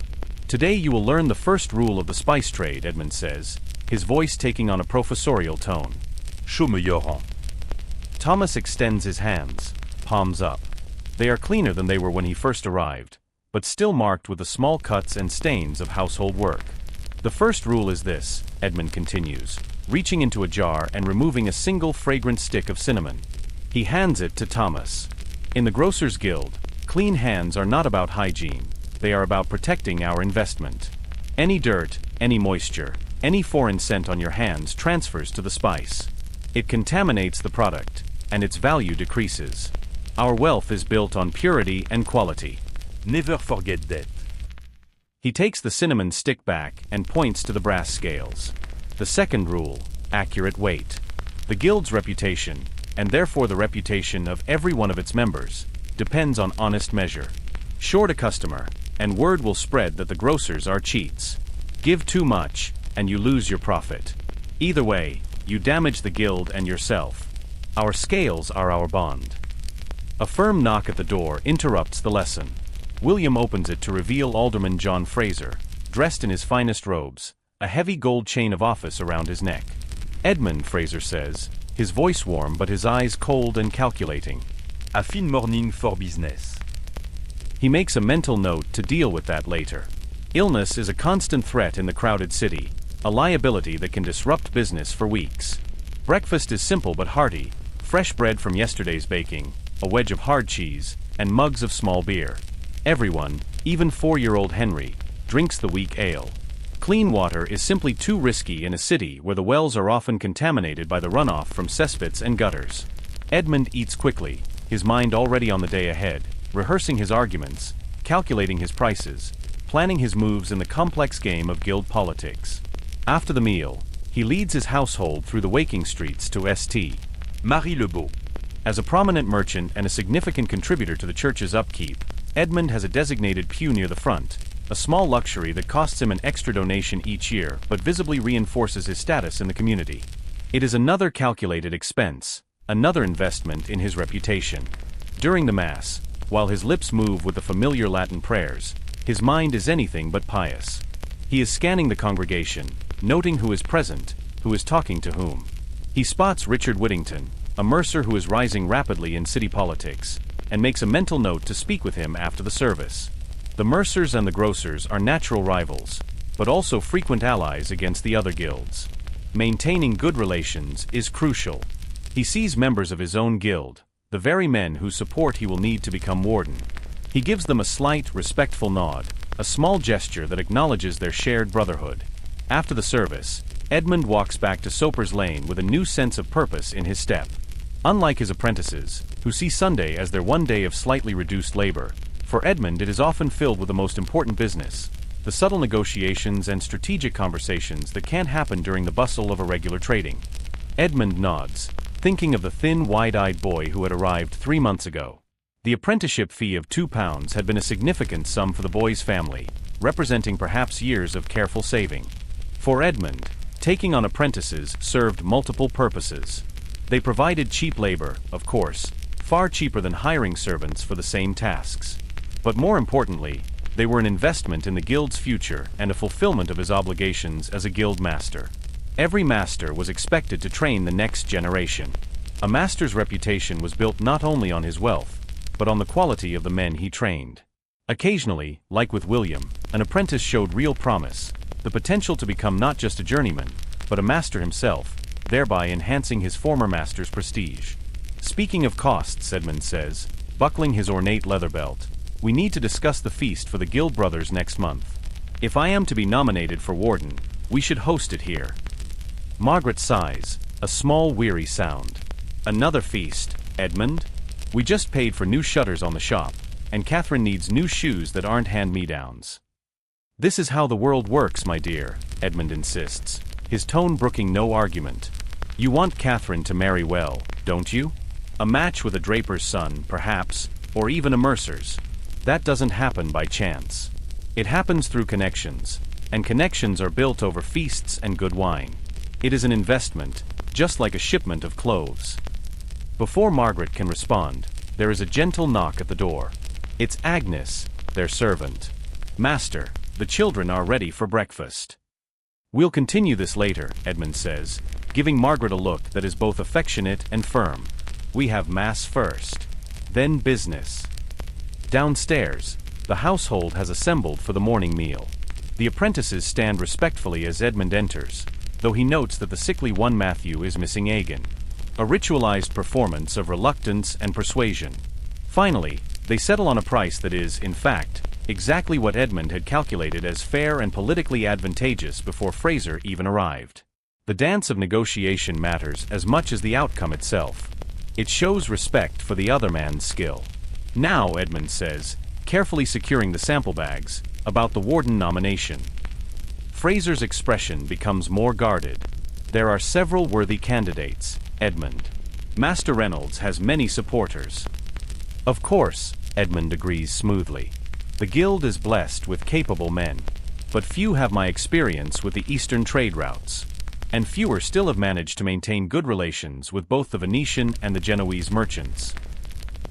Speaker 1: "Today you will learn the first rule of the spice trade," Edmund says, his voice taking on a professorial tone.
Speaker 2: Chaud me Yoran.
Speaker 1: Thomas extends his hands, palms up. They are cleaner than they were when he first arrived, but still marked with the small cuts and stains of household work. "The first rule is this," Edmund continues, reaching into a jar and removing a single fragrant stick of cinnamon. He hands it to Thomas. "In the Grocers Guild, clean hands are not about hygiene, they are about protecting our investment. Any dirt, any moisture, any foreign scent on your hands transfers to the spice. It contaminates the product, and its value decreases. Our wealth is built on purity and quality.
Speaker 2: Never forget that."
Speaker 1: He takes the cinnamon stick back and points to the brass scales. "The second rule, accurate weight. The guild's reputation, and therefore the reputation of every one of its members, depends on honest measure. Short a customer, and word will spread that the grocers are cheats. Give too much, and you lose your profit. Either way, you damage the guild and yourself. Our scales are our bond." A firm knock at the door interrupts the lesson. William opens it to reveal Alderman John Fraser, dressed in his finest robes, a heavy gold chain of office around his neck. "Edmund," Fraser says, his voice warm but his eyes cold and calculating.
Speaker 2: "A fine morning for business."
Speaker 1: He makes a mental note to deal with that later. Illness is a constant threat in the crowded city, a liability that can disrupt business for weeks. Breakfast is simple but hearty, fresh bread from yesterday's baking, a wedge of hard cheese, and mugs of small beer. Everyone, even 4-year-old Henry, drinks the weak ale. Clean water is simply too risky in a city where the wells are often contaminated by the runoff from cesspits and gutters. Edmund eats quickly, his mind already on the day ahead, rehearsing his arguments, calculating his prices, planning his moves in the complex game of guild politics. After the meal, he leads his household through the waking streets to St.
Speaker 2: Marie Lebeau.
Speaker 1: As a prominent merchant and a significant contributor to the church's upkeep, Edmund has a designated pew near the front, a small luxury that costs him an extra donation each year but visibly reinforces his status in the community. It is another calculated expense, another investment in his reputation. During the Mass, while his lips move with the familiar Latin prayers, his mind is anything but pious. He is scanning the congregation, noting who is present, who is talking to whom. He spots Richard Whittington, a mercer who is rising rapidly in city politics, and makes a mental note to speak with him after the service. The mercers and the grocers are natural rivals, but also frequent allies against the other guilds. Maintaining good relations is crucial. He sees members of his own guild, the very men whose support he will need to become warden. He gives them a slight, respectful nod, a small gesture that acknowledges their shared brotherhood. After the service, Edmund walks back to Soper's Lane with a new sense of purpose in his step. Unlike his apprentices, who see Sunday as their one day of slightly reduced labor, for Edmund it is often filled with the most important business, the subtle negotiations and strategic conversations that can't happen during the bustle of a regular trading. Edmund nods, thinking of the thin, wide-eyed boy who had arrived 3 months ago. The apprenticeship fee of £2 had been a significant sum for the boy's family, representing perhaps years of careful saving. For Edmund, taking on apprentices served multiple purposes. They provided cheap labor, of course, far cheaper than hiring servants for the same tasks. But more importantly, they were an investment in the guild's future and a fulfillment of his obligations as a guild master. Every master was expected to train the next generation. A master's reputation was built not only on his wealth, but on the quality of the men he trained. Occasionally, like with William, an apprentice showed real promise, the potential to become not just a journeyman, but a master himself, thereby enhancing his former master's prestige. Speaking of costs, Edmund says, buckling his ornate leather belt, we need to discuss the feast for the guild brothers next month. If I am to be nominated for warden, we should host it here. Margaret sighs, a small weary sound. Another feast, Edmund? We just paid for new shutters on the shop, and Catherine needs new shoes that aren't hand-me-downs. This is how the world works, my dear, Edmund insists, his tone brooking no argument. You want Catherine to marry well, don't you? A match with a draper's son, perhaps, or even a mercer's. That doesn't happen by chance. It happens through connections, and connections are built over feasts and good wine. It is an investment, just like a shipment of clothes. Before Margaret can respond, there is a gentle knock at the door. It's Agnes, their servant. Master, the children are ready for breakfast. We'll continue this later, Edmund says, giving Margaret a look that is both affectionate and firm. We have mass first, then business. Downstairs, the household has assembled for the morning meal. The apprentices stand respectfully as Edmund enters, though he notes that the sickly one Matthew is missing Agin. A ritualized performance of reluctance and persuasion. Finally, they settle on a price that is, in fact, exactly what Edmund had calculated as fair and politically advantageous before Fraser even arrived. The dance of negotiation matters as much as the outcome itself. It shows respect for the other man's skill. Now, Edmund says, carefully securing the sample bags, about the warden nomination. Fraser's expression becomes more guarded. There are several worthy candidates, Edmund. Master Reynolds has many supporters. Of course, Edmund agrees smoothly. The guild is blessed with capable men, but few have my experience with the eastern trade routes, and fewer still have managed to maintain good relations with both the Venetian and the Genoese merchants.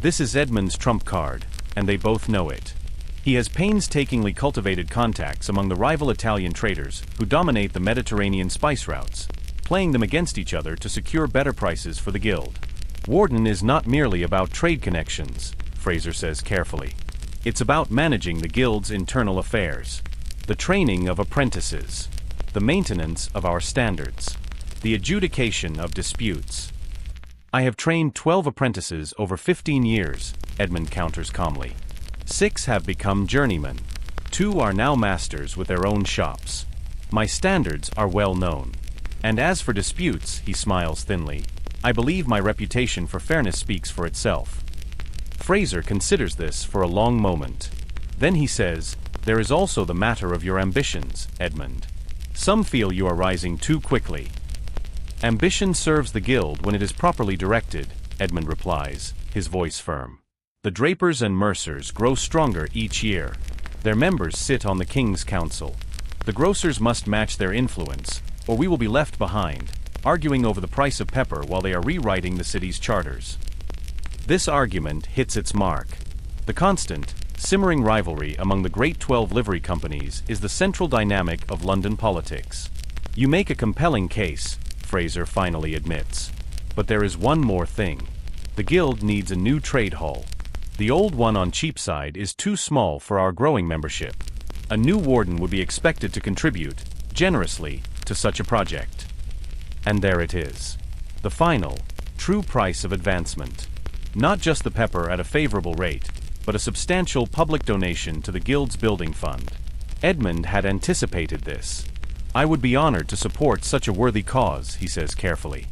Speaker 1: This is Edmund's trump card, and they both know it. He has painstakingly cultivated contacts among the rival Italian traders who dominate the Mediterranean spice routes, playing them against each other to secure better prices for the guild. Warden is not merely about trade connections, Fraser says carefully. It's about managing the guild's internal affairs, the training of apprentices, the maintenance of our standards, the adjudication of disputes. I have trained 12 apprentices over 15 years, Edmund counters calmly. 6 have become journeymen. 2 are now masters with their own shops. My standards are well known. And as for disputes, he smiles thinly, I believe my reputation for fairness speaks for itself. Fraser considers this for a long moment. Then he says, there is also the matter of your ambitions, Edmund. Some feel you are rising too quickly. Ambition serves the guild when it is properly directed, Edmund replies, his voice firm. The drapers and mercers grow stronger each year. Their members sit on the King's Council. The grocers must match their influence, or we will be left behind, arguing over the price of pepper while they are rewriting the city's charters. This argument hits its mark. The constant, simmering rivalry among the great 12 livery companies is the central dynamic of London politics. You make a compelling case, Fraser finally admits. But there is one more thing. The guild needs a new trade hall. The old one on Cheapside is too small for our growing membership. A new warden would be expected to contribute, generously, to such a project. And there it is. The final, true price of advancement. Not just the pepper at a favorable rate, but a substantial public donation to the guild's building fund. Edmund had anticipated this. I would be honored to support such a worthy cause, he says carefully.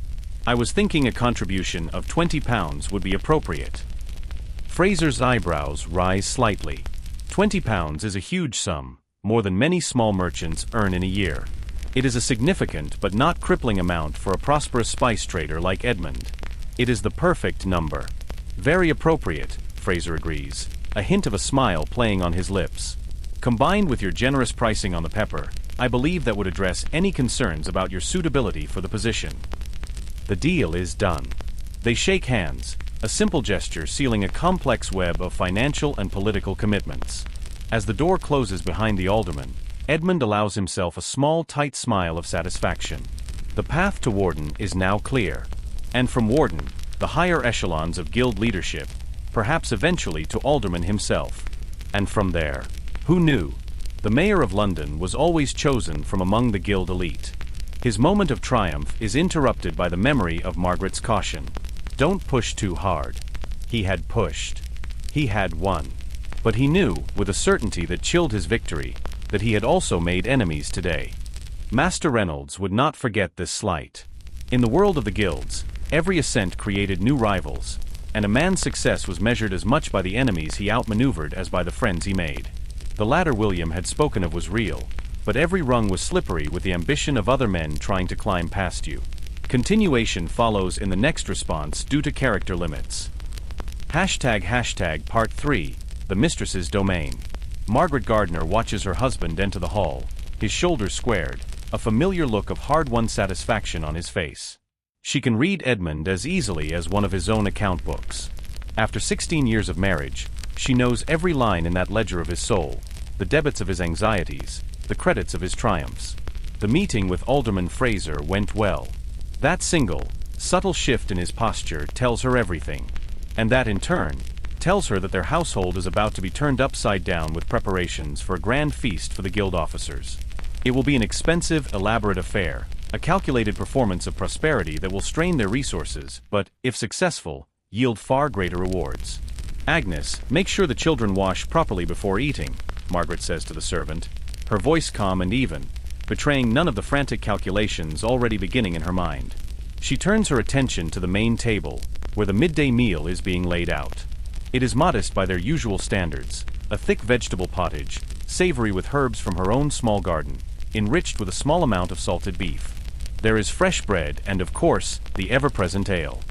Speaker 1: I was thinking a contribution of £20 would be appropriate. Fraser's eyebrows rise slightly. £20 is a huge sum, more than many small merchants earn in a year. It is a significant but not crippling amount for a prosperous spice trader like Edmund. It is the perfect number. Very appropriate, Fraser agrees, a hint of a smile playing on his lips. Combined with your generous pricing on the pepper, I believe that would address any concerns about your suitability for the position. The deal is done. They shake hands, a simple gesture sealing a complex web of financial and political commitments. As the door closes behind the alderman, Edmund allows himself a small, tight smile of satisfaction. The path to warden is now clear. And from warden, the higher echelons of guild leadership, perhaps eventually to alderman himself. And from there, who knew? The mayor of London was always chosen from among the guild elite. His moment of triumph is interrupted by the memory of Margaret's caution. Don't push too hard. He had pushed. He had won. But he knew, with a certainty that chilled his victory, that he had also made enemies today. Master Reynolds would not forget this slight. In the world of the guilds, Every ascent created new rivals, and a man's success was measured as much by the enemies he outmaneuvered as by the friends he made. The ladder William had spoken of was real, but every rung was slippery with the ambition of other men trying to climb past you. Continuation follows in the next response due to character limits. Part 3, The Mistress's Domain. Margaret Gardner watches her husband enter the hall, his shoulders squared, a familiar look of hard-won satisfaction on his face. She can read Edmund as easily as one of his own account books. After 16 years of marriage, she knows every line in that ledger of his soul, the debits of his anxieties, the credits of his triumphs. The meeting with Alderman Fraser went well. That single, subtle shift in his posture tells her everything. And that in turn, tells her that their household is about to be turned upside down with preparations for a grand feast for the guild officers. It will be an expensive, elaborate affair, a calculated performance of prosperity that will strain their resources, but, if successful, yield far greater rewards. Agnes, make sure the children wash properly before eating, Margaret says to the servant, her voice calm and even, betraying none of the frantic calculations already beginning in her mind. She turns her attention to the main table, where the midday meal is being laid out. It is modest by their usual standards, a thick vegetable pottage, savory with herbs from her own small garden, enriched with a small amount of salted beef. There is fresh bread and, of course, the ever-present ale.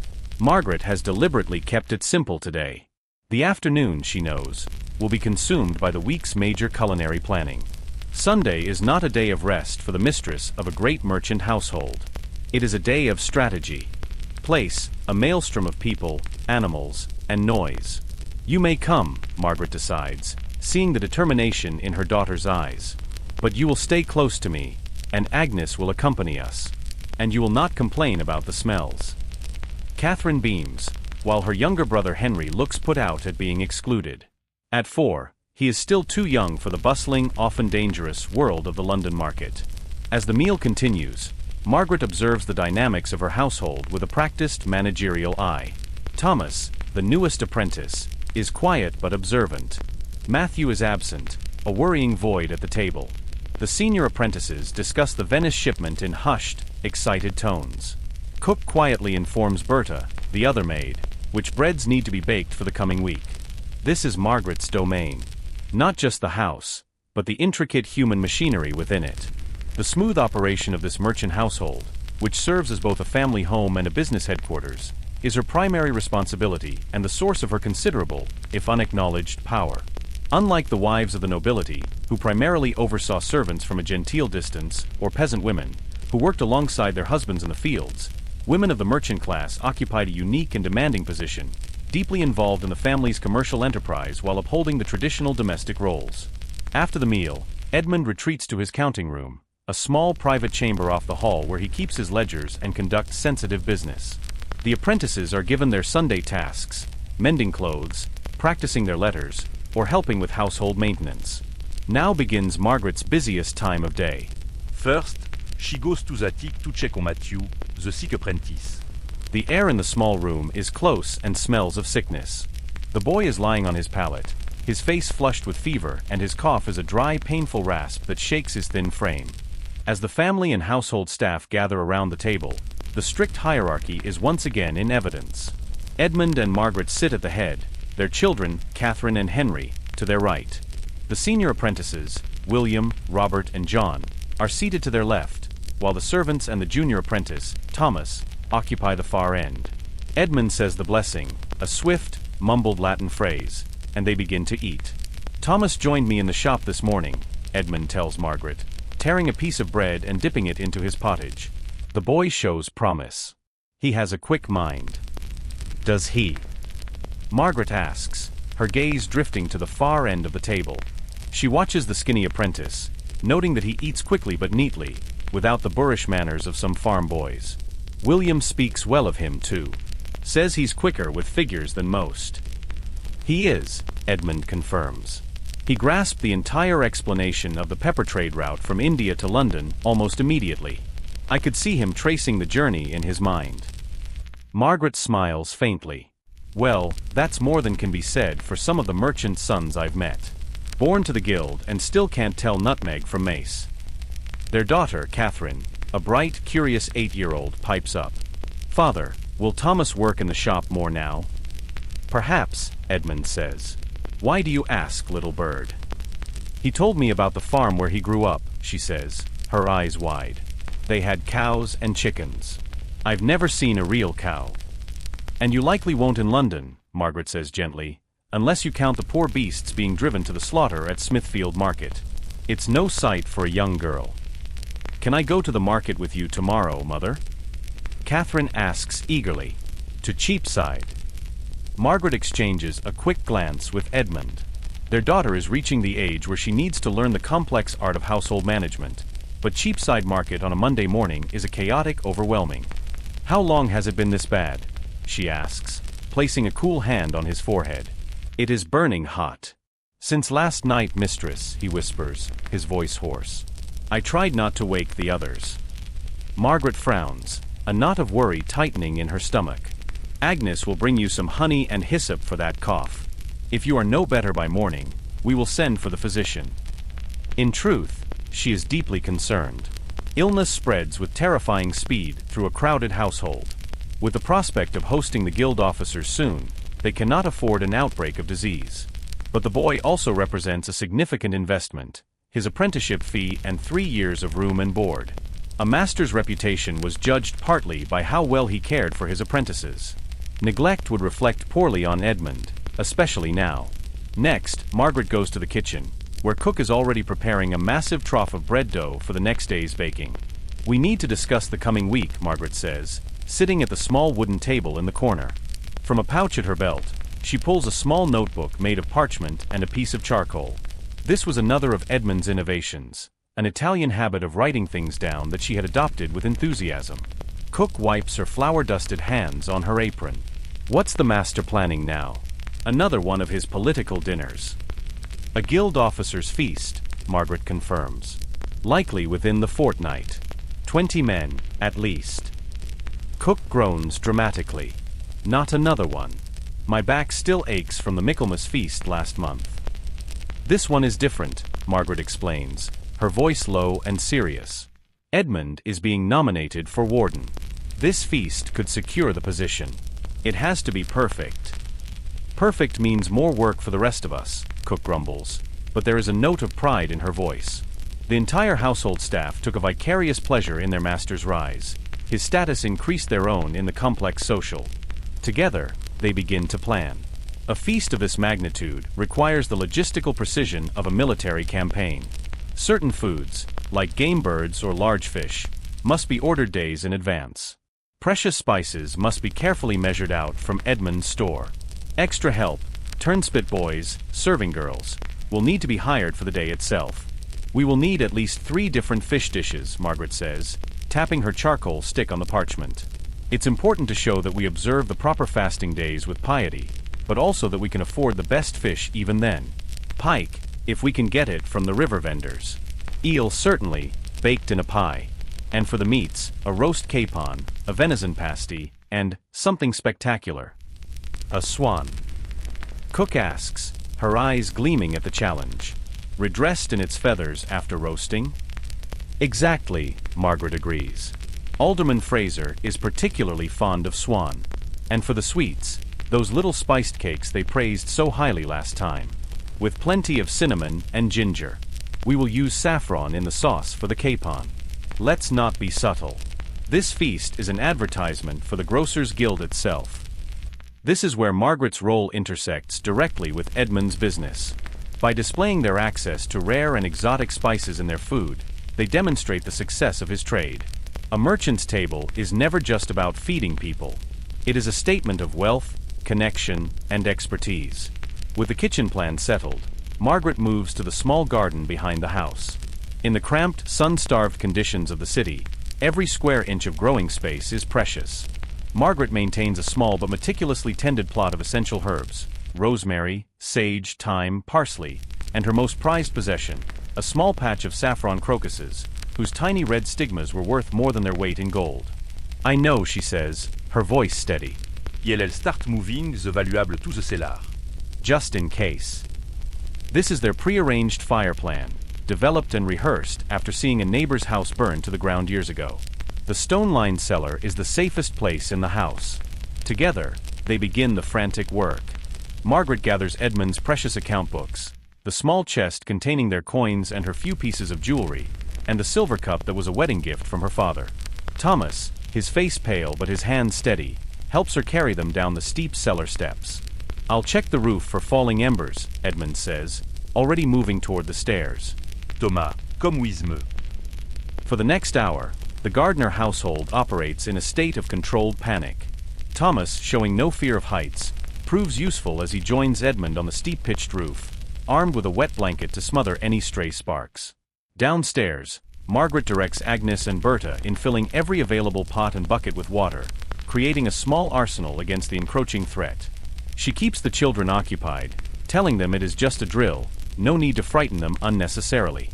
Speaker 1: Margaret has deliberately kept it simple today. The afternoon, she knows, will be consumed by the week's major culinary planning. Sunday is not a day of rest for the mistress of a great merchant household. It is a day of strategy. Place, a maelstrom of people, animals, and noise. You may come, Margaret decides, seeing the determination in her daughter's eyes. But you will stay close to me, and Agnes will accompany us. And you will not complain about the smells. Catherine beams, while her younger brother Henry looks put out at being excluded. At 4, he is still too young for the bustling, often dangerous world of the London market. As the meal continues, Margaret observes the dynamics of her household with a practiced managerial eye. Thomas, the newest apprentice, is quiet but observant. Matthew is absent, a worrying void at the table. The senior apprentices discuss the Venice shipment in hushed, excited tones. Cook quietly informs Berta, the other maid, which breads need to be baked for the coming week. This is Margaret's domain. Not just the house, but the intricate human machinery within it. The smooth operation of this merchant household, which serves as both a family home and a business headquarters, is her primary responsibility and the source of her considerable, if unacknowledged, power. Unlike the wives of the nobility, who primarily oversaw servants from a genteel distance, or peasant women, who worked alongside their husbands in the fields, women of the merchant class occupied a unique and demanding position, deeply involved in the family's commercial enterprise while upholding the traditional domestic roles. After the meal, Edmund retreats to his counting room, a small private chamber off the hall where he keeps his ledgers and conducts sensitive business. The apprentices are given their Sunday tasks, mending clothes, practicing their letters, or helping with household maintenance. Now begins Margaret's busiest time of day.
Speaker 2: First, she goes to the attic to check on Matthew, the sick apprentice.
Speaker 1: The air in the small room is close and smells of sickness. The boy is lying on his pallet, his face flushed with fever, and his cough is a dry, painful rasp that shakes his thin frame. As the family and household staff gather around the table, the strict hierarchy is once again in evidence. Edmund and Margaret sit at the head, their children, Catherine and Henry, to their right. The senior apprentices, William, Robert, and John, are seated to their left, while the servants and the junior apprentice, Thomas, occupy the far end. Edmund says the blessing, a swift, mumbled Latin phrase, and they begin to eat. Thomas joined me in the shop this morning, Edmund tells Margaret, tearing a piece of bread and dipping it into his pottage. The boy shows promise. He has a quick mind. Does he? Margaret asks, her gaze drifting to the far end of the table. She watches the skinny apprentice, noting that he eats quickly but neatly, without the boorish manners of some farm boys. William speaks well of him too. Says he's quicker with figures than most. He is, Edmund confirms. He grasped the entire explanation of the pepper trade route from India to London almost immediately. I could see him tracing the journey in his mind. Margaret smiles faintly. Well, that's more than can be said for some of the merchant sons I've met. Born to the guild and still can't tell nutmeg from mace. Their daughter, Catherine, a bright, curious 8-year-old, pipes up. Father, Will Thomas work in the shop more now? Perhaps, Edmund says. Why do you ask, little bird? He told me about the farm where he grew up, she says, her eyes wide. They had cows and chickens. I've never seen a real cow. And you likely won't in London, Margaret says gently, unless you count the poor beasts being driven to the slaughter at Smithfield Market. It's no sight for a young girl. Can I go to the market with you tomorrow, Mother? Catherine asks eagerly. To Cheapside. Margaret exchanges a quick glance with Edmund. Their daughter is reaching the age where she needs to learn the complex art of household management, but Cheapside Market on a Monday morning is a chaotic, overwhelming. How long has it been this bad? She asks, placing a cool hand on his forehead. It is burning hot. Since last night, mistress, he whispers, his voice hoarse. I tried not to wake the others. Margaret frowns, a knot of worry tightening in her stomach. Agnes will bring you some honey and hyssop for that cough. If you are no better by morning, we will send for the physician. In truth, she is deeply concerned. Illness spreads with terrifying speed through a crowded household. With the prospect of hosting the guild officers soon, they cannot afford an outbreak of disease. But the boy also represents a significant investment, his apprenticeship fee and 3 years of room and board. A master's reputation was judged partly by how well he cared for his apprentices. Neglect would reflect poorly on Edmund, especially now. Next, Margaret goes to the kitchen, where Cook is already preparing a massive trough of bread dough for the next day's baking. We need to discuss the coming week, Margaret says, sitting at the small wooden table in the corner. From a pouch at her belt, she pulls a small notebook made of parchment and a piece of charcoal. This was another of Edmund's innovations, an Italian habit of writing things down that she had adopted with enthusiasm. Cook wipes her flour-dusted hands on her apron. What's the master planning now? Another one of his political dinners. A guild officer's feast, Margaret confirms. Likely within the fortnight. 20 men, at least. Cook groans dramatically. Not another one. My back still aches from the Michaelmas feast last month. This one is different, Margaret explains, her voice low and serious. Edmund is being nominated for warden. This feast could secure the position. It has to be perfect. Perfect means more work for the rest of us, Cook grumbles, but there is a note of pride in her voice. The entire household staff took a vicarious pleasure in their master's rise. His status increased their own in the complex social. Together, they begin to plan. A feast of this magnitude requires the logistical precision of a military campaign. Certain foods, like game birds or large fish, must be ordered days in advance. Precious spices must be carefully measured out from Edmund's store. Extra help, turnspit boys, serving girls, will need to be hired for the day itself. We will need at least 3 different fish dishes, Margaret says, tapping her charcoal stick on the parchment. It's important to show that we observe the proper fasting days with piety, but also that we can afford the best fish even then. Pike, if we can get it from the river vendors. Eel certainly, baked in a pie. And for the meats, a roast capon, a venison pasty, and something spectacular. A swan. Cook asks, her eyes gleaming at the challenge. Redressed in its feathers after roasting? Exactly, Margaret agrees. Alderman Fraser is particularly fond of swan. And for the sweets, those little spiced cakes they praised so highly last time. With plenty of cinnamon and ginger. We will use saffron in the sauce for the capon. Let's not be subtle. This feast is an advertisement for the Grocers Guild itself. This is where Margaret's role intersects directly with Edmund's business. By displaying their access to rare and exotic spices in their food, they demonstrate the success of his trade. A merchant's table is never just about feeding people. It is a statement of wealth, connection, and expertise. With the kitchen plan settled, Margaret moves to the small garden behind the house. In the cramped, sun-starved conditions of the city, every square inch of growing space is precious. Margaret maintains a small but meticulously tended plot of essential herbs, rosemary, sage, thyme, parsley, and her most prized possession, a small patch of saffron crocuses, whose tiny red stigmas were worth more than their weight in gold. I know, she says, her voice steady.
Speaker 2: Et elle start moving the valuable tout ce cellar.
Speaker 1: Just in case. This is their prearranged fire plan, developed and rehearsed after seeing a neighbor's house burn to the ground years ago. The stone-lined cellar is the safest place in the house. Together, they begin the frantic work. Margaret gathers Edmund's precious account books, the small chest containing their coins and her few pieces of jewelry, and the silver cup that was a wedding gift from her father. Thomas, his face pale but his hands steady, helps her carry them down the steep cellar steps. "I'll check the roof for falling embers," Edmund says, already moving toward the stairs.
Speaker 2: Thomas, comme Wismeux.
Speaker 1: For the next hour, the Gardner household operates in a state of controlled panic. Thomas, showing no fear of heights, proves useful as he joins Edmund on the steep pitched roof, armed with a wet blanket to smother any stray sparks. Downstairs, Margaret directs Agnes and Berta in filling every available pot and bucket with water, creating a small arsenal against the encroaching threat. She keeps the children occupied, telling them it is just a drill, no need to frighten them unnecessarily.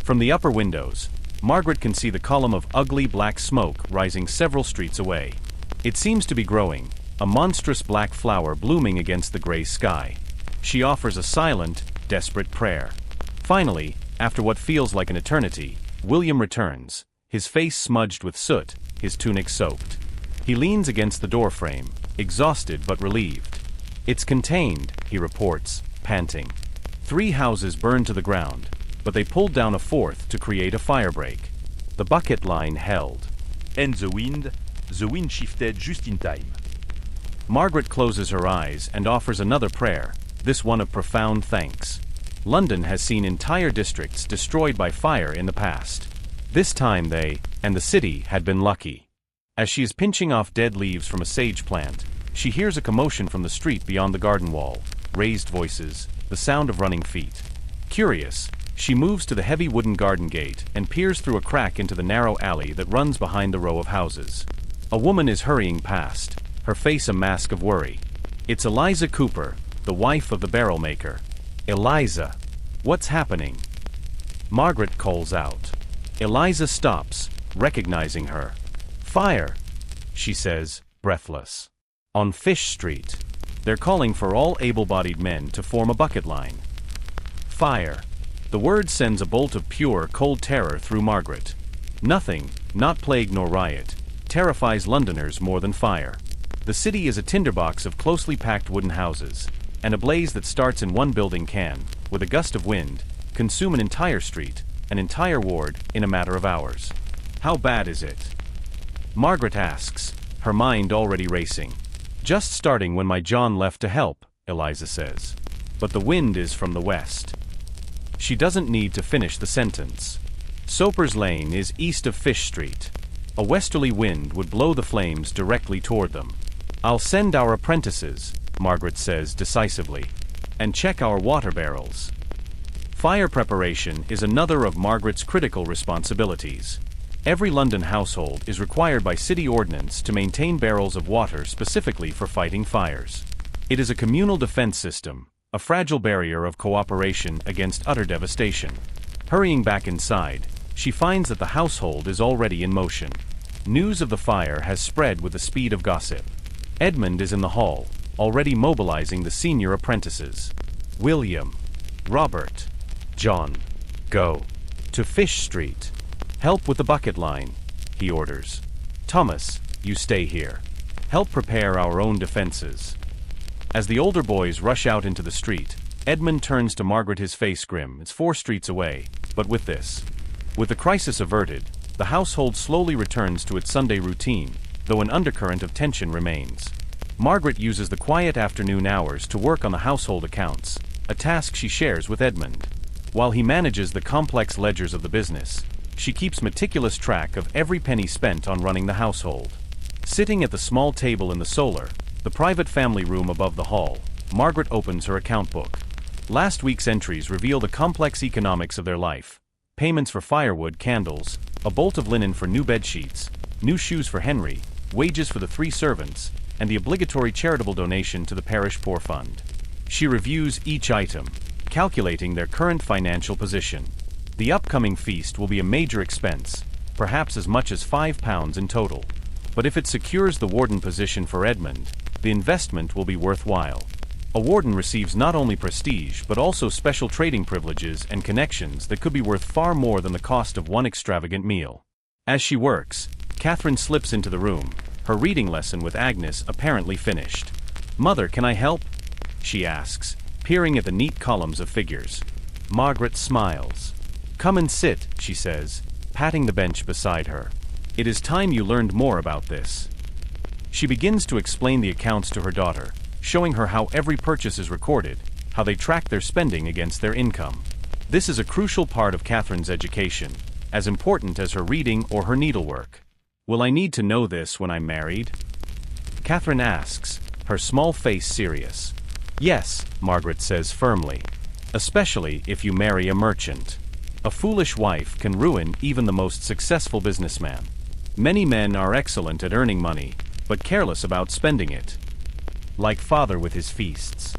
Speaker 1: From the upper windows, Margaret can see the column of ugly black smoke rising several streets away. It seems to be growing, a monstrous black flower blooming against the gray sky. She offers a silent, desperate prayer. Finally, after what feels like an eternity, William returns, his face smudged with soot, his tunic soaked. He leans against the doorframe, exhausted but relieved. "It's contained," he reports, panting. 3 houses burned to the ground, but they pulled down a 4th to create a firebreak. The bucket line held.
Speaker 2: And the wind shifted just in time.
Speaker 1: Margaret closes her eyes and offers another prayer, this one of profound thanks. London has seen entire districts destroyed by fire in the past. This time they, and the city, had been lucky. As she is pinching off dead leaves from a sage plant, she hears a commotion from the street beyond the garden wall, raised voices, the sound of running feet. Curious, she moves to the heavy wooden garden gate and peers through a crack into the narrow alley that runs behind the row of houses. A woman is hurrying past, her face a mask of worry. It's Eliza Cooper, the wife of the barrel maker. "Eliza, what's happening?" Margaret calls out. Eliza stops, recognizing her. "Fire," she says, breathless. "On Fish Street. They're calling for all able-bodied men to form a bucket line." Fire. The word sends a bolt of pure, cold terror through Margaret. Nothing, not plague nor riot, terrifies Londoners more than fire. The city is a tinderbox of closely packed wooden houses, and a blaze that starts in one building can, with a gust of wind, consume an entire street, an entire ward, in a matter of hours. How bad is it? Margaret asks, her mind already racing. "Just starting when my John left to help," Eliza says. "But the wind is from the west." She doesn't need to finish the sentence. Soper's Lane is east of Fish Street. A westerly wind would blow the flames directly toward them. "I'll send our apprentices," Margaret says decisively, "and check our water barrels." Fire preparation is another of Margaret's critical responsibilities. Every London household is required by city ordinance to maintain barrels of water specifically for fighting fires. It is a communal defense system, a fragile barrier of cooperation against utter devastation. Hurrying back inside, she finds that the household is already in motion. News of the fire has spread with the speed of gossip. Edmund is in the hall, already mobilizing the senior apprentices. "William, Robert, John, go to Fish Street. Help with the bucket line," he orders. "Thomas, you stay here. Help prepare our own defenses." As the older boys rush out into the street, Edmund turns to Margaret, his face grim. It's 4 streets away, but with this. With the crisis averted, the household slowly returns to its Sunday routine, though an undercurrent of tension remains. Margaret uses the quiet afternoon hours to work on the household accounts, a task she shares with Edmund. While he manages the complex ledgers of the business, she keeps meticulous track of every penny spent on running the household. Sitting at the small table in the solar, the private family room above the hall, Margaret opens her account book. Last week's entries reveal the complex economics of their life. Payments for firewood, candles, a bolt of linen for new bed sheets, new shoes for Henry, wages for the 3 servants, and the obligatory charitable donation to the parish poor fund. She reviews each item, calculating their current financial position. The upcoming feast will be a major expense, perhaps as much as £5 in total. But if it secures the warden position for Edmund, the investment will be worthwhile. A warden receives not only prestige but also special trading privileges and connections that could be worth far more than the cost of one extravagant meal. As she works, Catherine slips into the room, her reading lesson with Agnes apparently finished. "Mother, can I help?" she asks, peering at the neat columns of figures. Margaret smiles. "Come and sit," she says, patting the bench beside her. "It is time you learned more about this." She begins to explain the accounts to her daughter, showing her how every purchase is recorded, how they track their spending against their income. This is a crucial part of Catherine's education, as important as her reading or her needlework. "Will I need to know this when I'm married?" Catherine asks, her small face serious. "Yes," Margaret says firmly. "Especially if you marry a merchant. A foolish wife can ruin even the most successful businessman. Many men are excellent at earning money, but careless about spending it. Like father with his feasts."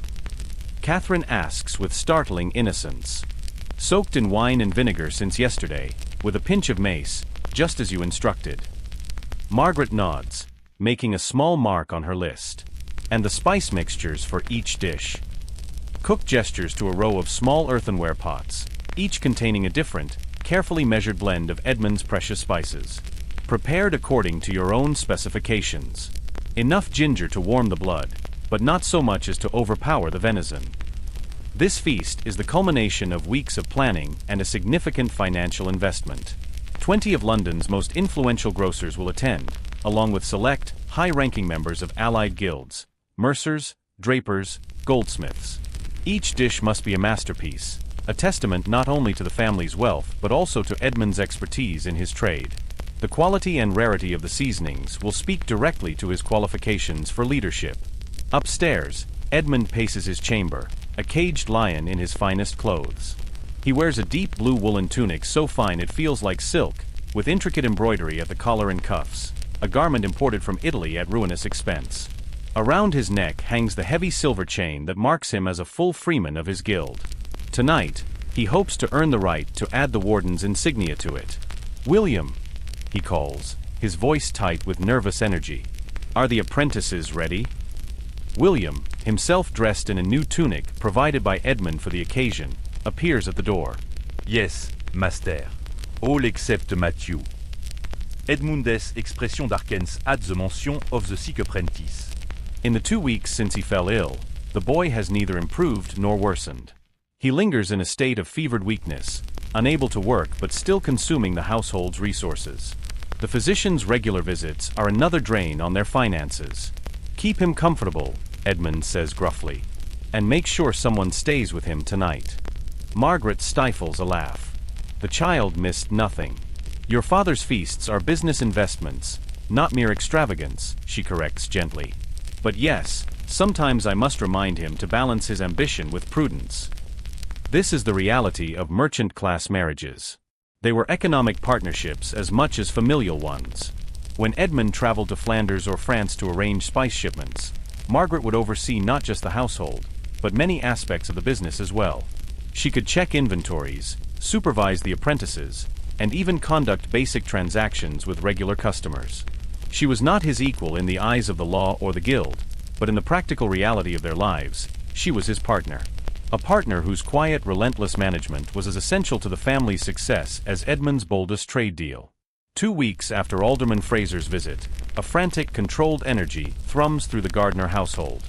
Speaker 1: Catherine asks with startling innocence. "Soaked in wine and vinegar since yesterday, with a pinch of mace, just as you instructed." Margaret nods, making a small mark on her list. "And the spice mixtures for each dish." Cook gestures to a row of small earthenware pots, each containing a different, carefully measured blend of Edmund's precious spices, prepared according to your own specifications. Enough ginger to warm the blood, but not so much as to overpower the venison. This feast is the culmination of weeks of planning and a significant financial investment. 20 of London's most influential grocers will attend, along with select, high-ranking members of allied guilds, mercers, drapers, goldsmiths. Each dish must be a masterpiece, a testament not only to the family's wealth but also to Edmund's expertise in his trade. The quality and rarity of the seasonings will speak directly to his qualifications for leadership. Upstairs, Edmund paces his chamber, a caged lion in his finest clothes. He wears a deep blue woolen tunic so fine it feels like silk, with intricate embroidery at the collar and cuffs, a garment imported from Italy at ruinous expense. Around his neck hangs the heavy silver chain that marks him as a full freeman of his guild. Tonight, he hopes to earn the right to add the warden's insignia to it. "William," he calls, his voice tight with nervous energy. "Are the apprentices ready?" William, himself dressed in a new tunic provided by Edmund for the occasion, appears at the door.
Speaker 2: Yes, master. All except Matthew. Edmundes expression d'Arkens adds the mention of the sick apprentice.
Speaker 1: In the 2 weeks since he fell ill, the boy has neither improved nor worsened. He lingers in a state of fevered weakness, unable to work but still consuming the household's resources. The physician's regular visits are another drain on their finances. "Keep him comfortable," Edmund says gruffly, "and make sure someone stays with him tonight." Margaret stifles a laugh. The child missed nothing. "Your father's feasts are business investments, not mere extravagance," she corrects gently. "But yes, sometimes I must remind him to balance his ambition with prudence." This is the reality of merchant-class marriages. They were economic partnerships as much as familial ones. When Edmund traveled to Flanders or France to arrange spice shipments, Margaret would oversee not just the household, but many aspects of the business as well. She could check inventories, supervise the apprentices, and even conduct basic transactions with regular customers. She was not his equal in the eyes of the law or the guild, but in the practical reality of their lives, she was his partner. A partner whose quiet, relentless management was as essential to the family's success as Edmund's boldest trade deal. 2 weeks after Alderman Fraser's visit, a frantic, controlled energy thrums through the Gardner household.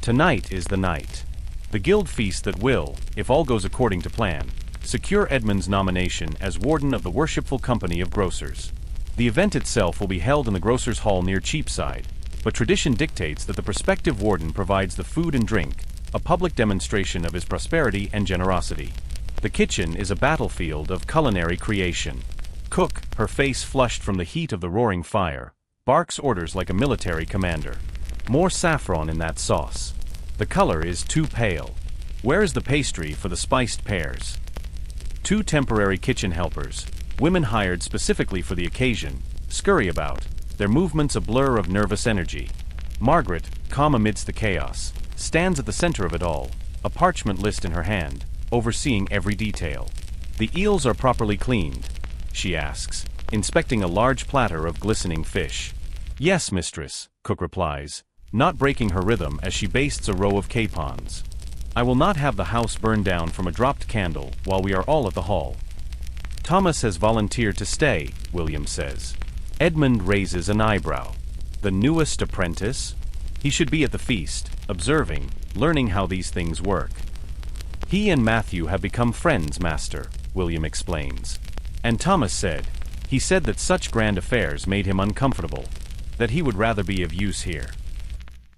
Speaker 1: Tonight is the night. The guild feast that will, if all goes according to plan, secure Edmund's nomination as warden of the Worshipful Company of Grocers. The event itself will be held in the Grocers' Hall near Cheapside, but tradition dictates that the prospective warden provides the food and drink, a public demonstration of his prosperity and generosity. The kitchen is a battlefield of culinary creation. Cook, her face flushed from the heat of the roaring fire, barks orders like a military commander. "More saffron in that sauce. The color is too pale. Where is the pastry for the spiced pears?" 2 temporary kitchen helpers, women hired specifically for the occasion, scurry about, their movements a blur of nervous energy. Margaret, calm amidst the chaos, stands at the center of it all, a parchment list in her hand, overseeing every detail. "The eels are properly cleaned?" she asks, inspecting a large platter of glistening fish. "Yes, mistress," Cook replies, not breaking her rhythm as she bastes a row of capons. "I will not have the house burned down from a dropped candle while we are all at the hall." "Thomas has volunteered to stay," William says. Edmund raises an eyebrow. The newest apprentice? He should be at the feast, observing, learning how these things work. He and Matthew have become friends, Master, William explains. And Thomas said, he said that such grand affairs made him uncomfortable, that he would rather be of use here.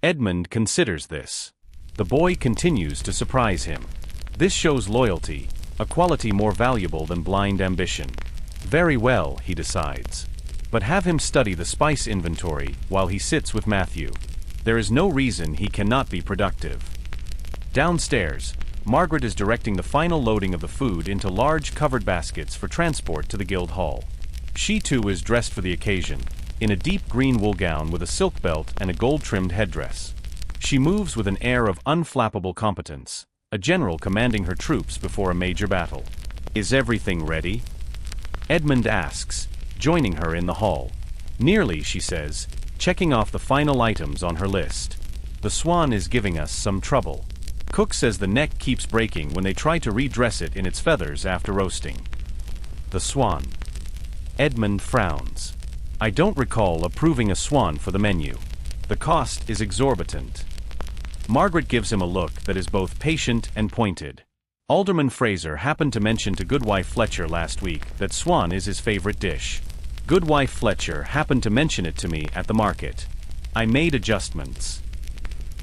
Speaker 1: Edmund considers this. The boy continues to surprise him. This shows loyalty, a quality more valuable than blind ambition. Very well, he decides. But have him study the spice inventory while he sits with Matthew. There is no reason he cannot be productive. Downstairs, Margaret is directing the final loading of the food into large covered baskets for transport to the guild hall. She too is dressed for the occasion, in a deep green wool gown with a silk belt and a gold-trimmed headdress. She moves with an air of unflappable competence, a general commanding her troops before a major battle. Is everything ready? Edmund asks, joining her in the hall. Nearly, she says, checking off the final items on her list. The swan is giving us some trouble. Cook says the neck keeps breaking when they try to redress it in its feathers after roasting. The swan. Edmund frowns. I don't recall approving a swan for the menu. The cost is exorbitant. Margaret gives him a look that is both patient and pointed. Alderman Fraser happened to mention to Goodwife Fletcher last week that swan is his favorite dish. Goodwife Fletcher happened to mention it to me at the market. I made adjustments.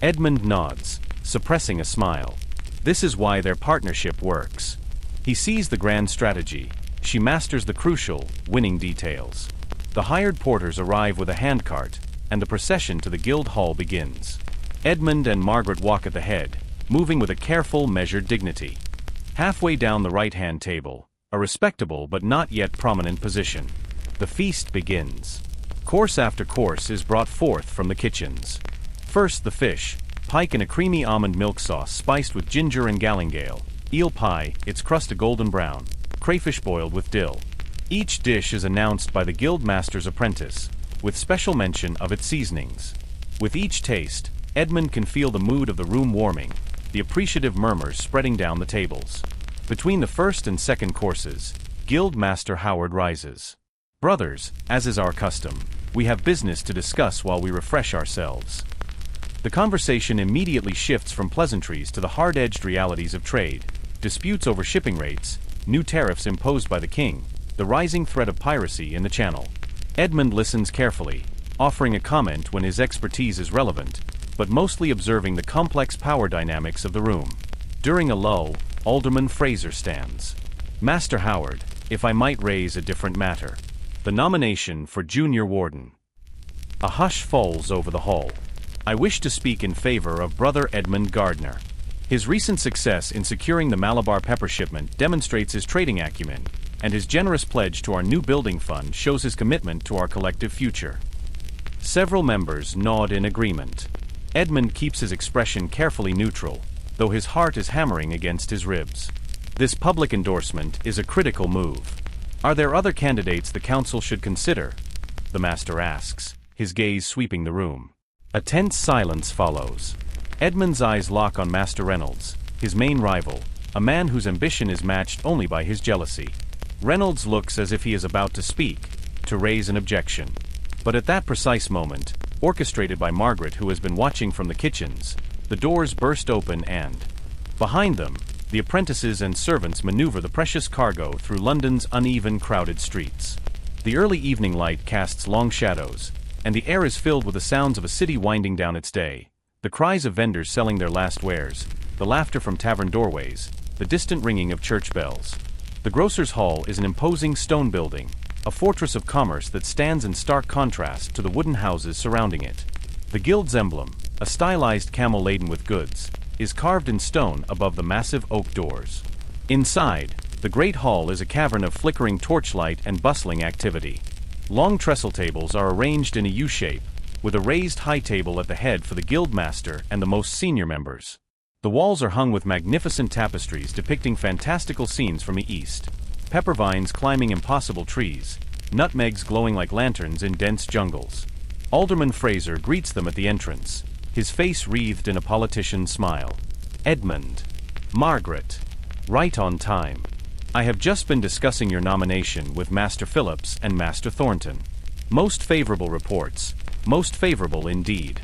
Speaker 1: Edmund nods, suppressing a smile. This is why their partnership works. He sees the grand strategy. She masters the crucial, winning details. The hired porters arrive with a handcart, and the procession to the guild hall begins. Edmund and Margaret walk at the head, moving with a careful, measured dignity. Halfway down the right-hand table, a respectable but not yet prominent position. The feast begins. Course after course is brought forth from the kitchens. First the fish, pike in a creamy almond milk sauce spiced with ginger and galingale, eel pie, its crust a golden brown, crayfish boiled with dill. Each dish is announced by the guild master's apprentice, with special mention of its seasonings. With each taste, Edmund can feel the mood of the room warming, the appreciative murmurs spreading down the tables. Between the first and second courses, Guild Master Howard rises. Brothers, as is our custom, we have business to discuss while we refresh ourselves. The conversation immediately shifts from pleasantries to the hard-edged realities of trade, disputes over shipping rates, new tariffs imposed by the king, the rising threat of piracy in the channel. Edmund listens carefully, offering a comment when his expertise is relevant, but mostly observing the complex power dynamics of the room. During a lull, Alderman Fraser stands. Master Howard, if I might raise a different matter. The nomination for Junior Warden. A hush falls over the hall. I wish to speak in favor of Brother Edmund Gardner. His recent success in securing the Malabar pepper shipment demonstrates his trading acumen, and his generous pledge to our new building fund shows his commitment to our collective future. Several members nod in agreement. Edmund keeps his expression carefully neutral, though his heart is hammering against his ribs. This public endorsement is a critical move. Are there other candidates the council should consider? The master asks, his gaze sweeping the room. A tense silence follows. Edmund's eyes lock on Master Reynolds, his main rival, a man whose ambition is matched only by his jealousy. Reynolds looks as if he is about to speak, to raise an objection. But at that precise moment, orchestrated by Margaret who has been watching from the kitchens, the doors burst open and, behind them, the apprentices and servants maneuver the precious cargo through London's uneven, crowded streets. The early evening light casts long shadows, and the air is filled with the sounds of a city winding down its day. The cries of vendors selling their last wares, the laughter from tavern doorways, the distant ringing of church bells. The grocer's hall is an imposing stone building, a fortress of commerce that stands in stark contrast to the wooden houses surrounding it. The guild's emblem, a stylized camel laden with goods, is carved in stone above the massive oak doors. Inside, the great hall is a cavern of flickering torchlight and bustling activity. Long trestle tables are arranged in a U-shape, with a raised high table at the head for the guild master and the most senior members. The walls are hung with magnificent tapestries depicting fantastical scenes from the east. Pepper vines climbing impossible trees, nutmegs glowing like lanterns in dense jungles. Alderman Fraser greets them at the entrance, his face wreathed in a politician's smile. Edmund. Margaret. Right on time. I have just been discussing your nomination with Master Phillips and Master Thornton. Most favorable reports. Most favorable indeed.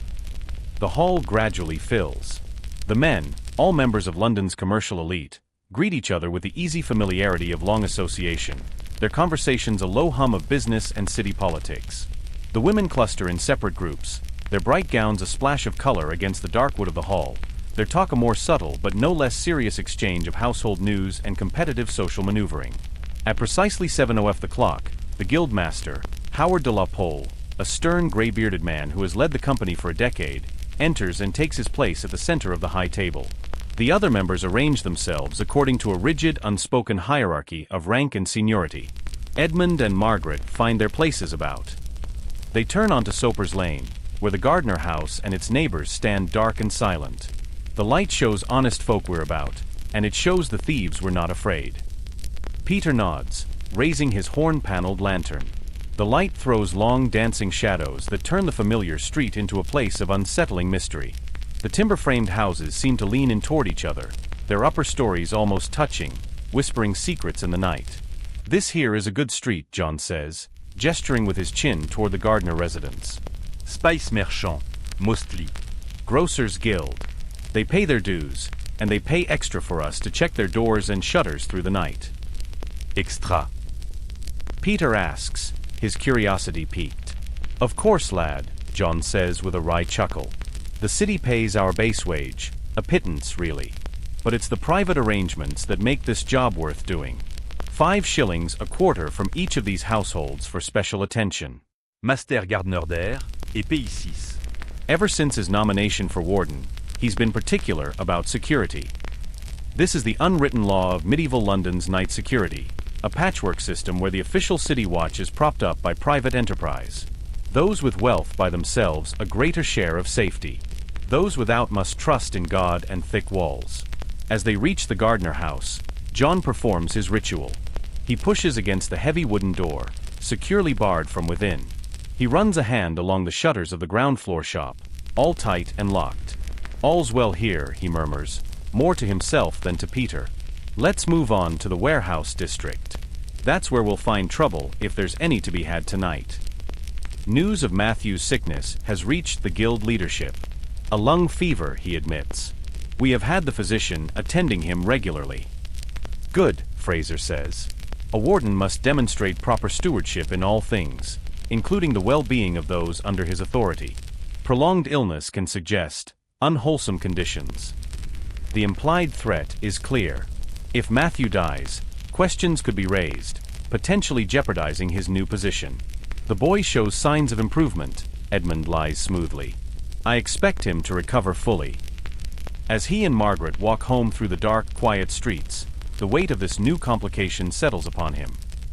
Speaker 1: The hall gradually fills. The men, all members of London's commercial elite, greet each other with the easy familiarity of long association, their conversations a low hum of business and city politics. The women cluster in separate groups, their bright gowns a splash of color against the dark wood of the hall, their talk a more subtle but no less serious exchange of household news and competitive social maneuvering. At precisely 7:00 the clock, the guildmaster, Howard de la Pole, a stern gray-bearded man who has led the company for a decade, enters and takes his place at the center of the high table. The other members arrange themselves according to a rigid, unspoken hierarchy of rank and seniority. Edmund and Margaret find their places about. They turn onto Soper's Lane, where the Gardner house and its neighbors stand dark and silent. The light shows honest folk we're about, and it shows the thieves were not afraid. Peter nods, raising his horn-paneled lantern. The light throws long dancing shadows that turn the familiar street into a place of unsettling mystery. The timber-framed houses seem to lean in toward each other, their upper stories almost touching, whispering secrets in the night. This here is a good street, John says, gesturing with his chin toward the Gardner residence.
Speaker 2: Spice Merchant, mostly.
Speaker 1: Grocers Guild. They pay their dues, and they pay extra for us to check their doors and shutters through the night.
Speaker 2: Extra.
Speaker 1: Peter asks, his curiosity piqued. Of course, lad, John says with a wry chuckle. The city pays our base wage, a pittance really. But it's the private arrangements that make this job worth doing. 5 shillings a quarter from each of these households for special attention.
Speaker 2: Master Gardner d'air et paye 6.
Speaker 1: Ever since his nomination for warden, he's been particular about security. This is the unwritten law of medieval London's night security, a patchwork system where the official city watch is propped up by private enterprise. Those with wealth buy themselves a greater share of safety. Those without must trust in God and thick walls. As they reach the Gardner house, John performs his ritual. He pushes against the heavy wooden door, securely barred from within. He runs a hand along the shutters of the ground floor shop, all tight and locked. All's well here, he murmurs, more to himself than to Peter. Let's move on to the warehouse district. That's where we'll find trouble if there's any to be had tonight. News of Matthew's sickness has reached the guild leadership. A lung fever, he admits. We have had the physician attending him regularly. Good, Fraser says. A warden must demonstrate proper stewardship in all things, including the well-being of those under his authority. Prolonged illness can suggest unwholesome conditions. The implied threat is clear. If Matthew dies, questions could be raised, potentially jeopardizing his new position. The boy shows signs of improvement, Edmund lies smoothly. I expect him to recover fully. As he and Margaret walk home through the dark, quiet streets, the weight of this new complication settles upon him.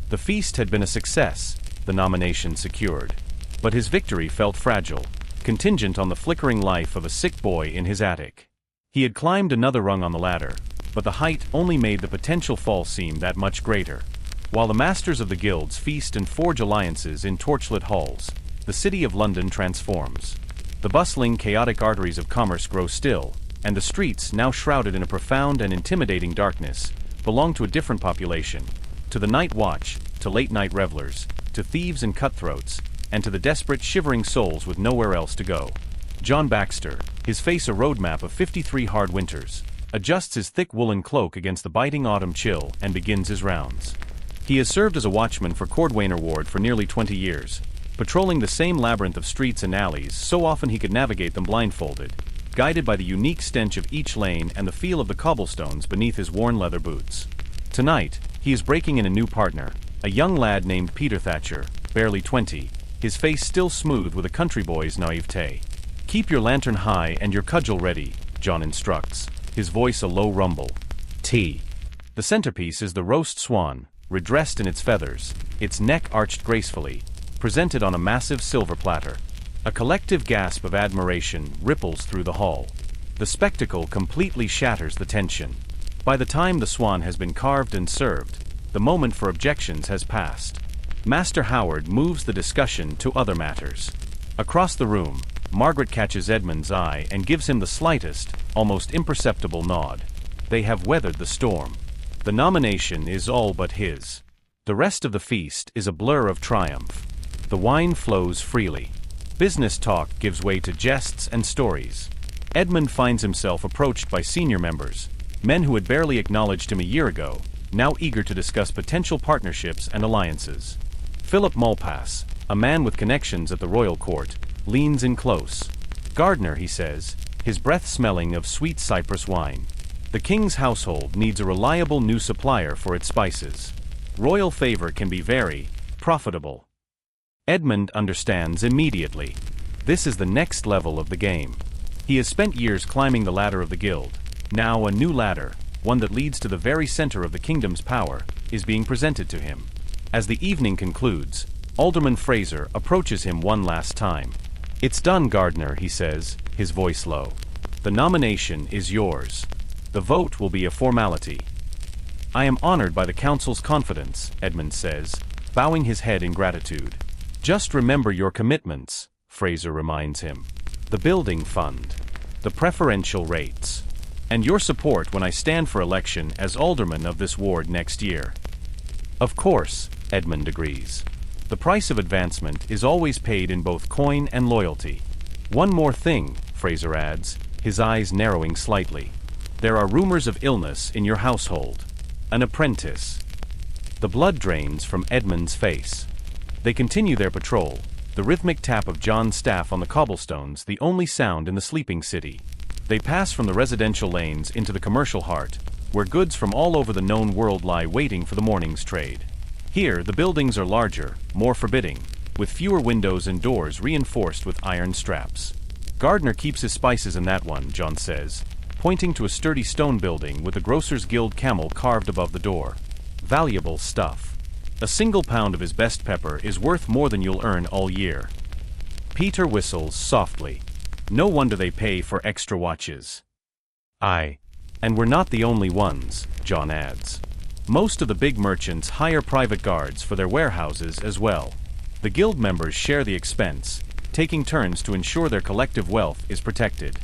Speaker 1: The feast had been a success, the nomination secured. But his victory felt fragile, contingent on the flickering life of a sick boy in his attic. He had climbed another rung on the ladder, but the height only made the potential fall seem that much greater. While the masters of the guilds feast and forge alliances in torchlit halls, the city of London transforms. The bustling, chaotic arteries of commerce grow still, and the streets, now shrouded in a profound and intimidating darkness, belong to a different population, to the night watch, to late-night revelers, to thieves and cutthroats, and to the desperate, shivering souls with nowhere else to go. John Baxter, his face a roadmap of 53 hard winters, adjusts his thick woolen cloak against the biting autumn chill and begins his rounds. He has served as a watchman for Cordwainer Ward for nearly 20 years, patrolling the same labyrinth of streets and alleys so often he could navigate them blindfolded, guided by the unique stench of each lane and the feel of the cobblestones beneath his worn leather boots. Tonight, he is breaking in a new partner, a young lad named Peter Thatcher, barely 20, his face still smooth with a country boy's naivete. Keep your lantern high and your cudgel ready, John instructs, his voice a low rumble. Tea. The centerpiece is the roast swan, redressed in its feathers, its neck arched gracefully, presented on a massive silver platter. A collective gasp of admiration ripples through the hall. The spectacle completely shatters the tension. By the time the swan has been carved and served, the moment for objections has passed. Master Howard moves the discussion to other matters. Across the room, Margaret catches Edmund's eye and gives him the slightest, almost imperceptible nod. They have weathered the storm. The nomination is all but his. The rest of the feast is a blur of triumph. The wine flows freely. Business talk gives way to jests and stories. Edmund finds himself approached by senior members, men who had barely acknowledged him a year ago, now eager to discuss potential partnerships and alliances. Philip Malpass, a man with connections at the royal court, leans in close. Gardner, he says, his breath smelling of sweet cypress wine. The king's household needs a reliable new supplier for its spices. Royal favor can be very profitable. Edmund understands immediately. This is the next level of the game. He has spent years climbing the ladder of the guild. Now a new ladder, one that leads to the very center of the kingdom's power, is being presented to him. As the evening concludes, Alderman Fraser approaches him one last time. "It's done, Gardner," he says, his voice low. "The nomination is yours. The vote will be a formality." "I am honored by the council's confidence," Edmund says, bowing his head in gratitude. "Just remember your commitments," Fraser reminds him. "The building fund, the preferential rates, and your support when I stand for election as alderman of this ward next year." "Of course," Edmund agrees. "The price of advancement is always paid in both coin and loyalty." "One more thing," Fraser adds, his eyes narrowing slightly. "There are rumors of illness in your household. An apprentice." The blood drains from Edmund's face. They continue their patrol, the rhythmic tap of John's staff on the cobblestones the only sound in the sleeping city. They pass from the residential lanes into the commercial heart, where goods from all over the known world lie waiting for the morning's trade. Here, the buildings are larger, more forbidding, with fewer windows and doors reinforced with iron straps. "Gardner keeps his spices in that one," John says, pointing to a sturdy stone building with a Grocers Guild camel carved above the door. "Valuable stuff. A single pound of his best pepper is worth more than you'll earn all year." Peter whistles softly. "No wonder they pay for extra watches." "Aye. And we're not the only ones," John adds. "Most of the big merchants hire private guards for their warehouses as well. The guild members share the expense, taking turns to ensure their collective wealth is protected."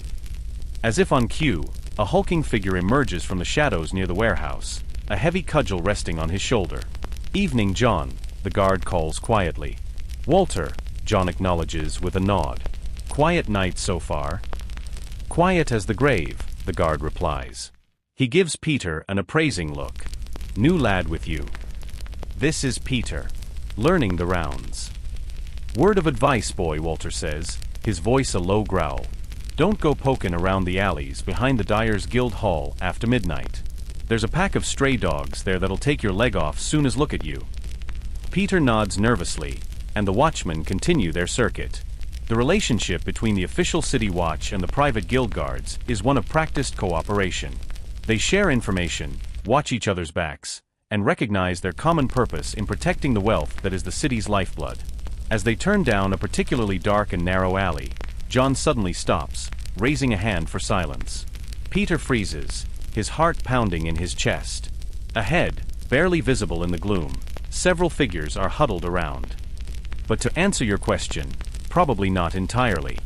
Speaker 1: As if on cue, a hulking figure emerges from the shadows near the warehouse, a heavy cudgel resting on his shoulder. "Evening, John," the guard calls quietly. "Walter," John acknowledges with a nod. "Quiet night so far?" "Quiet as the grave," the guard replies. He gives Peter an appraising look. "New lad with you." This is Peter. Learning the rounds. "Word of advice, boy," Walter says, his voice a low growl. "Don't go poking around the alleys behind the Dyer's Guild Hall after midnight. There's a pack of stray dogs there that'll take your leg off soon as look at you." Peter nods nervously, and the watchmen continue their circuit. The relationship between the official city watch and the private guild guards is one of practiced cooperation. They share information, watch each other's backs, and recognize their common purpose in protecting the wealth that is the city's lifeblood. As they turn down a particularly dark and narrow alley, John suddenly stops, raising a hand for silence. Peter freezes, his heart pounding in his chest. Ahead, barely visible in the gloom, several figures are huddled around. But to answer your question, probably not entirely.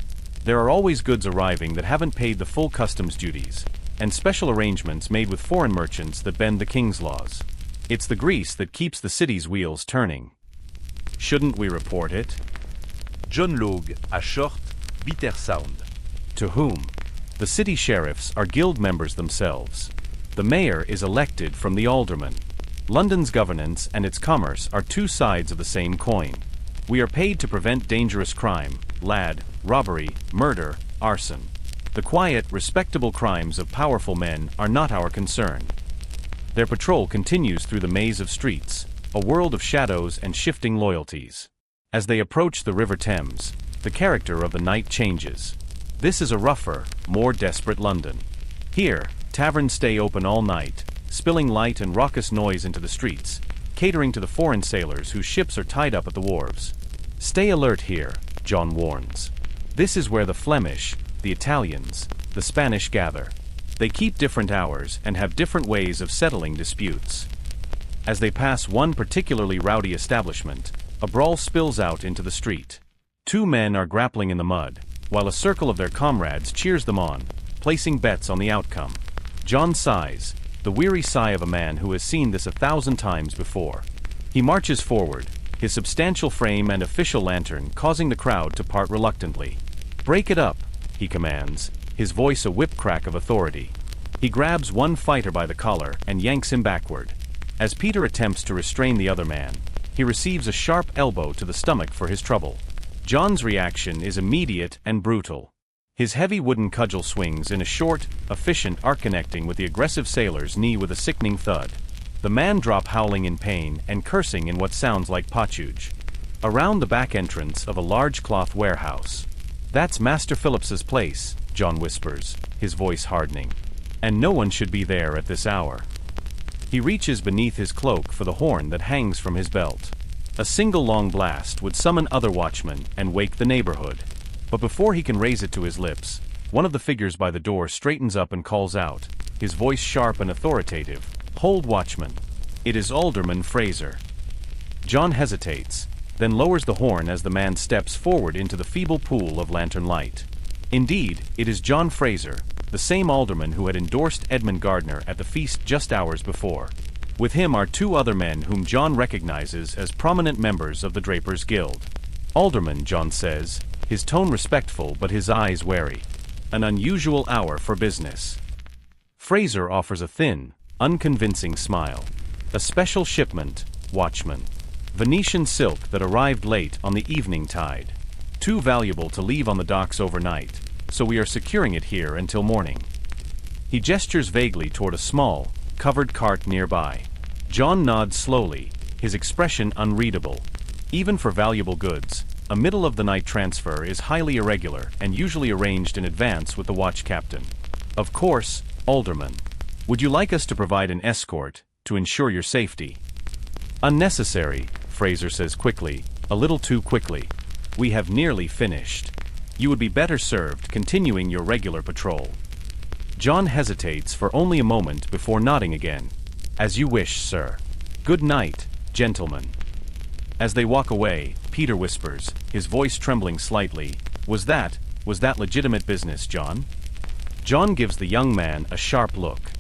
Speaker 1: There are always goods arriving that haven't paid the full customs duties, and special arrangements made with foreign merchants that bend the king's laws. It's the grease that keeps the city's wheels turning. Shouldn't we report it?
Speaker 2: John Logue, a short, bitter sound.
Speaker 1: To whom? The city sheriffs are guild members themselves. The mayor is elected from the aldermen. London's governance and its commerce are two sides of the same coin. We are paid to prevent dangerous crime, lad, robbery, murder, arson. The quiet, respectable crimes of powerful men are not our concern. Their patrol continues through the maze of streets, a world of shadows and shifting loyalties. As they approach the River Thames, the character of the night changes. This is a rougher, more desperate London. Here, taverns stay open all night, spilling light and raucous noise into the streets, catering to the foreign sailors whose ships are tied up at the wharves. "Stay alert here," John warns. "This is where the Flemish, the Italians, the Spanish gather. They keep different hours and have different ways of settling disputes." As they pass one particularly rowdy establishment, a brawl spills out into the street. Two men are grappling in the mud, while a circle of their comrades cheers them on, placing bets on the outcome. John sighs, the weary sigh of a man who has seen this 1,000 times before. He marches forward, his substantial frame and official lantern causing the crowd to part reluctantly. "Break it up," he commands, his voice a whip crack of authority. He grabs one fighter by the collar and yanks him backward. As Peter attempts to restrain the other man, he receives a sharp elbow to the stomach for his trouble. John's reaction is immediate and brutal. His heavy wooden cudgel swings in a short, efficient arc connecting with the aggressive sailor's knee with a sickening thud. The man drops howling in pain and cursing in what sounds like potsherd. Around the back entrance of a large cloth warehouse. "That's Master Phillips's place," John whispers, his voice hardening. "And no one should be there at this hour." He reaches beneath his cloak for the horn that hangs from his belt. A single long blast would summon other watchmen and wake the neighborhood. But before he can raise it to his lips, one of the figures by the door straightens up and calls out, his voice sharp and authoritative, "Hold, watchman." It is Alderman Fraser. John hesitates, then lowers the horn as the man steps forward into the feeble pool of lantern light. Indeed, it is John Fraser, the same alderman who had endorsed Edmund Gardner at the feast just hours before. With him are two other men whom John recognizes as prominent members of the Drapers' Guild. "Alderman," John says, his tone respectful but his eyes wary. "An unusual hour for business." Fraser offers a thin, unconvincing smile. "A special shipment, watchman. Venetian silk that arrived late on the evening tide. Too valuable to leave on the docks overnight, so we are securing it here until morning." He gestures vaguely toward a small, covered cart nearby. John nods slowly, his expression unreadable. Even for valuable goods, a middle-of-the-night transfer is highly irregular and usually arranged in advance with the watch captain. "Of course, Alderman. Would you like us to provide an escort to ensure your safety?" "Unnecessary," Fraser says quickly, a little too quickly. "We have nearly finished. You would be better served continuing your regular patrol." John hesitates for only a moment before nodding again. "As you wish, sir. Good night, gentlemen." As they walk away, Peter whispers, his voice trembling slightly, Was that legitimate business, John?" John gives the young man a sharp look.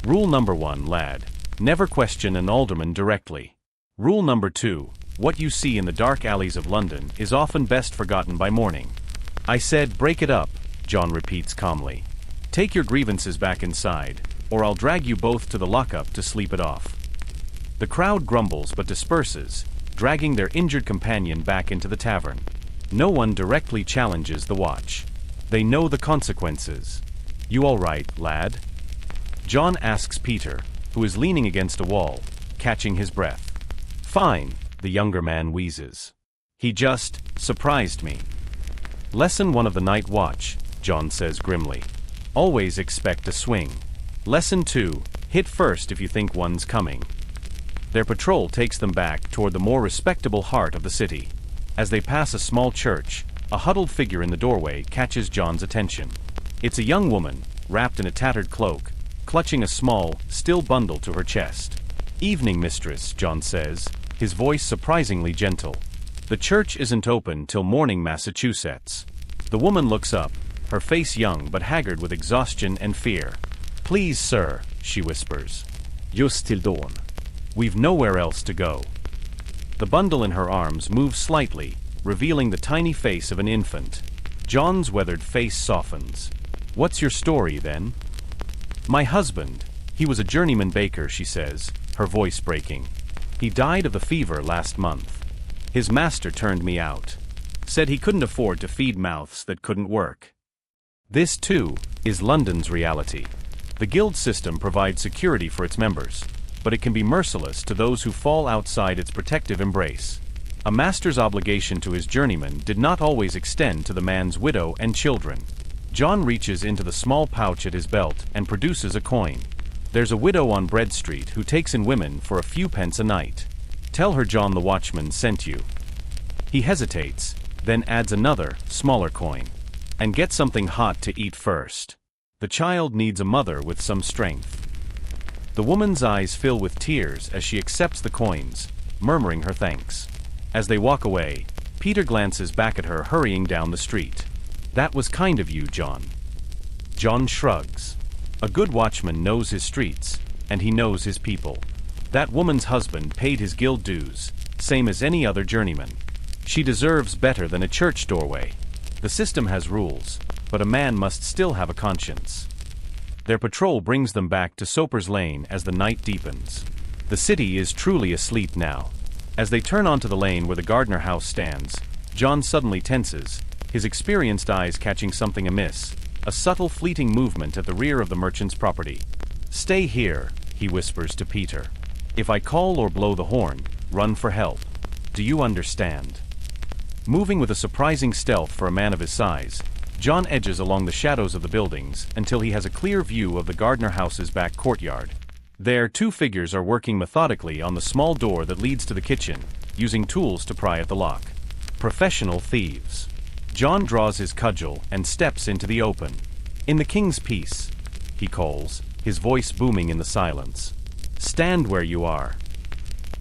Speaker 1: "Rule number 1, lad. Never question an alderman directly. Rule number 2, what you see in the dark alleys of London is often best forgotten by morning." "I said break it up," John repeats calmly. "Take your grievances back inside, or I'll drag you both to the lockup to sleep it off." The crowd grumbles but disperses, dragging their injured companion back into the tavern. No one directly challenges the watch. They know the consequences. "You all right, lad?" John asks Peter, who is leaning against a wall, catching his breath. "Fine," the younger man wheezes. "He just surprised me." "Lesson 1 of the night watch," John says grimly. "Always expect a swing. Lesson 2, hit first if you think one's coming." Their patrol takes them back toward the more respectable heart of the city. As they pass a small church, a huddled figure in the doorway catches John's attention. It's a young woman, wrapped in a tattered cloak, clutching a small, still bundle to her chest. "Evening, mistress," John says, his voice surprisingly gentle. "The church isn't open till morning, Massachusetts." The woman looks up, her face young but haggard with exhaustion and fear. "Please, sir," she whispers. "Just till dawn. We've nowhere else to go." The bundle in her arms moves slightly, revealing the tiny face of an infant. John's weathered face softens. "What's your story, then?" "My husband. He was a journeyman baker," she says, her voice breaking. "He died of a fever last month. His master turned me out. Said he couldn't afford to feed mouths that couldn't work." This, too, is London's reality. The guild system provides security for its members, but it can be merciless to those who fall outside its protective embrace. A master's obligation to his journeyman did not always extend to the man's widow and children. John reaches into the small pouch at his belt and produces a coin. "There's a widow on Bread Street who takes in women for a few pence a night. Tell her John the watchman sent you." He hesitates, then adds another, smaller coin. "And get something hot to eat first. The child needs a mother with some strength." The woman's eyes fill with tears as she accepts the coins, murmuring her thanks. As they walk away, Peter glances back at her hurrying down the street. "That was kind of you, John." John shrugs. A good watchman knows his streets, and he knows his people. That woman's husband paid his guild dues, same as any other journeyman. She deserves better than a church doorway. The system has rules, but a man must still have a conscience. Their patrol brings them back to Soper's Lane as the night deepens. The city is truly asleep now. As they turn onto the lane where the Gardner house stands, John suddenly tenses, his experienced eyes catching something amiss, a subtle fleeting movement at the rear of the merchant's property. "Stay here," he whispers to Peter. "If I call or blow the horn, run for help. Do you understand?" Moving with a surprising stealth for a man of his size, John edges along the shadows of the buildings until he has a clear view of the Gardner house's back courtyard. There, two figures are working methodically on the small door that leads to the kitchen, using tools to pry at the lock. Professional thieves. John draws his cudgel and steps into the open. "In the king's peace," he calls, his voice booming in the silence. "Stand where you are."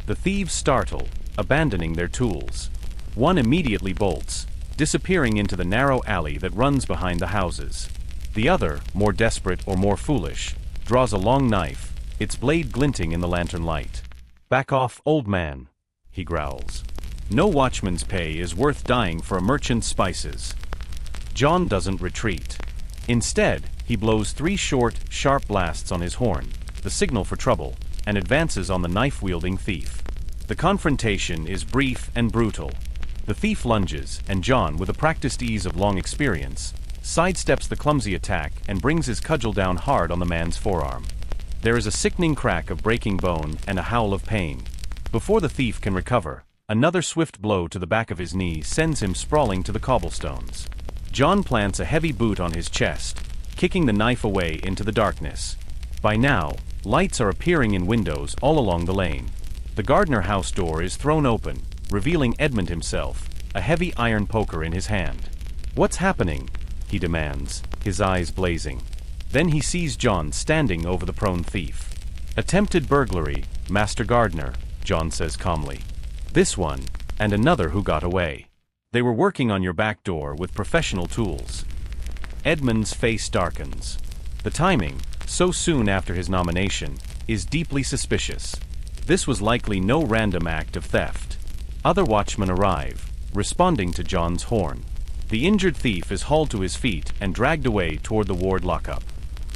Speaker 1: The thieves startle, abandoning their tools. One immediately bolts, disappearing into the narrow alley that runs behind the houses. The other, more desperate or more foolish, draws a long knife, its blade glinting in the lantern light. "Back off, old man," he growls. "No watchman's pay is worth dying for a merchant's spices." John doesn't retreat. Instead, he blows 3 short, sharp blasts on his horn, the signal for trouble, and advances on the knife-wielding thief. The confrontation is brief and brutal. The thief lunges, and John, with the practiced ease of long experience, sidesteps the clumsy attack and brings his cudgel down hard on the man's forearm. There is a sickening crack of breaking bone and a howl of pain. Before the thief can recover, another swift blow to the back of his knee sends him sprawling to the cobblestones. John plants a heavy boot on his chest, kicking the knife away into the darkness. By now, lights are appearing in windows all along the lane. The Gardner house door is thrown open, revealing Edmund himself, a heavy iron poker in his hand. "What's happening?" he demands, his eyes blazing. Then he sees John standing over the prone thief. "Attempted burglary, Master Gardner," John says calmly. "This one, and another who got away. They were working on your back door with professional tools." Edmund's face darkens. The timing, so soon after his nomination, is deeply suspicious. This was likely no random act of theft. Other watchmen arrive, responding to John's horn. The injured thief is hauled to his feet and dragged away toward the ward lockup.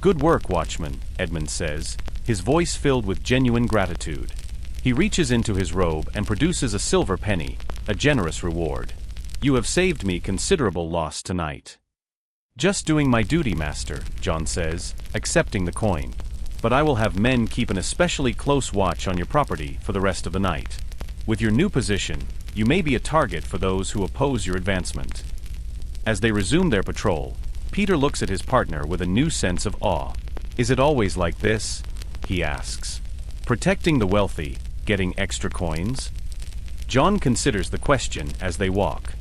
Speaker 1: "Good work, watchman," Edmund says, his voice filled with genuine gratitude. He reaches into his robe and produces a silver penny, a generous reward. "You have saved me considerable loss tonight." "Just doing my duty, master," John says, accepting the coin. "But I will have men keep an especially close watch on your property for the rest of the night. With your new position, you may be a target for those who oppose your advancement." As they resume their patrol, Peter looks at his partner with a new sense of awe. "Is it always like this?" he asks. "Protecting the wealthy, getting extra coins?" John considers the question as they walk.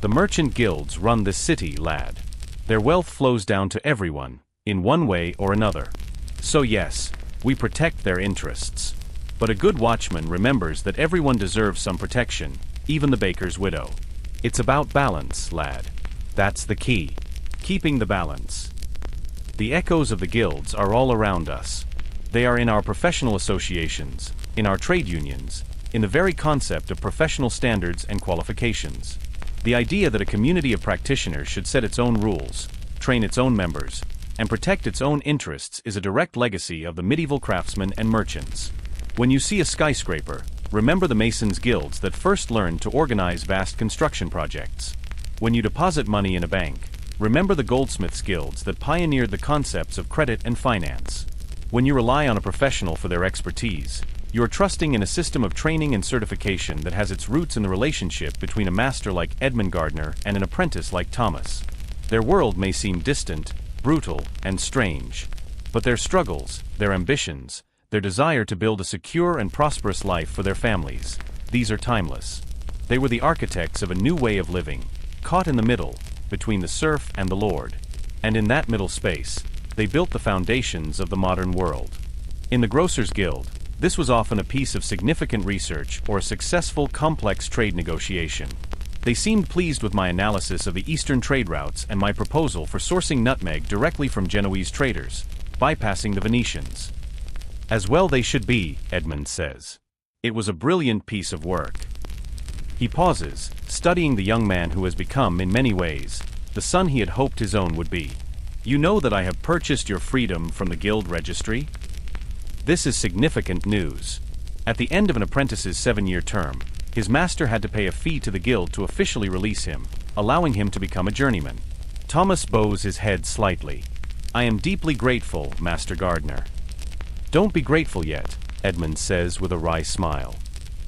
Speaker 1: "The merchant guilds run this city, lad. Their wealth flows down to everyone, in one way or another. So yes, we protect their interests. But a good watchman remembers that everyone deserves some protection, even the baker's widow. It's about balance, lad. That's the key. Keeping the balance. The echoes of the guilds are all around us. They are in our professional associations, in our trade unions, in the very concept of professional standards and qualifications. The idea that a community of practitioners should set its own rules, train its own members, and protect its own interests is a direct legacy of the medieval craftsmen and merchants. When you see a skyscraper, remember the masons' guilds that first learned to organize vast construction projects. When you deposit money in a bank, remember the goldsmiths' guilds that pioneered the concepts of credit and finance. When you rely on a professional for their expertise, you are trusting in a system of training and certification that has its roots in the relationship between a master like Edmund Gardner and an apprentice like Thomas. Their world may seem distant, brutal, and strange, but their struggles, their ambitions, their desire to build a secure and prosperous life for their families, these are timeless. They were the architects of a new way of living, caught in the middle, between the serf and the lord. And in that middle space, they built the foundations of the modern world. In the Grocers' Guild, this was often a piece of significant research or a successful complex trade negotiation. They seemed pleased with my analysis of the eastern trade routes and my proposal for sourcing nutmeg directly from Genoese traders, bypassing the Venetians. "As well they should be," Edmund says. "It was a brilliant piece of work. He pauses, studying the young man who has become, in many ways, the son he had hoped his own would be. You know that I have purchased your freedom from the guild registry? This is significant news. At the end of an apprentice's 7-year term, his master had to pay a fee to the guild to officially release him, allowing him to become a journeyman. Thomas bows his head slightly. I am deeply grateful, Master Gardener. Don't be grateful yet, Edmund says with a wry smile.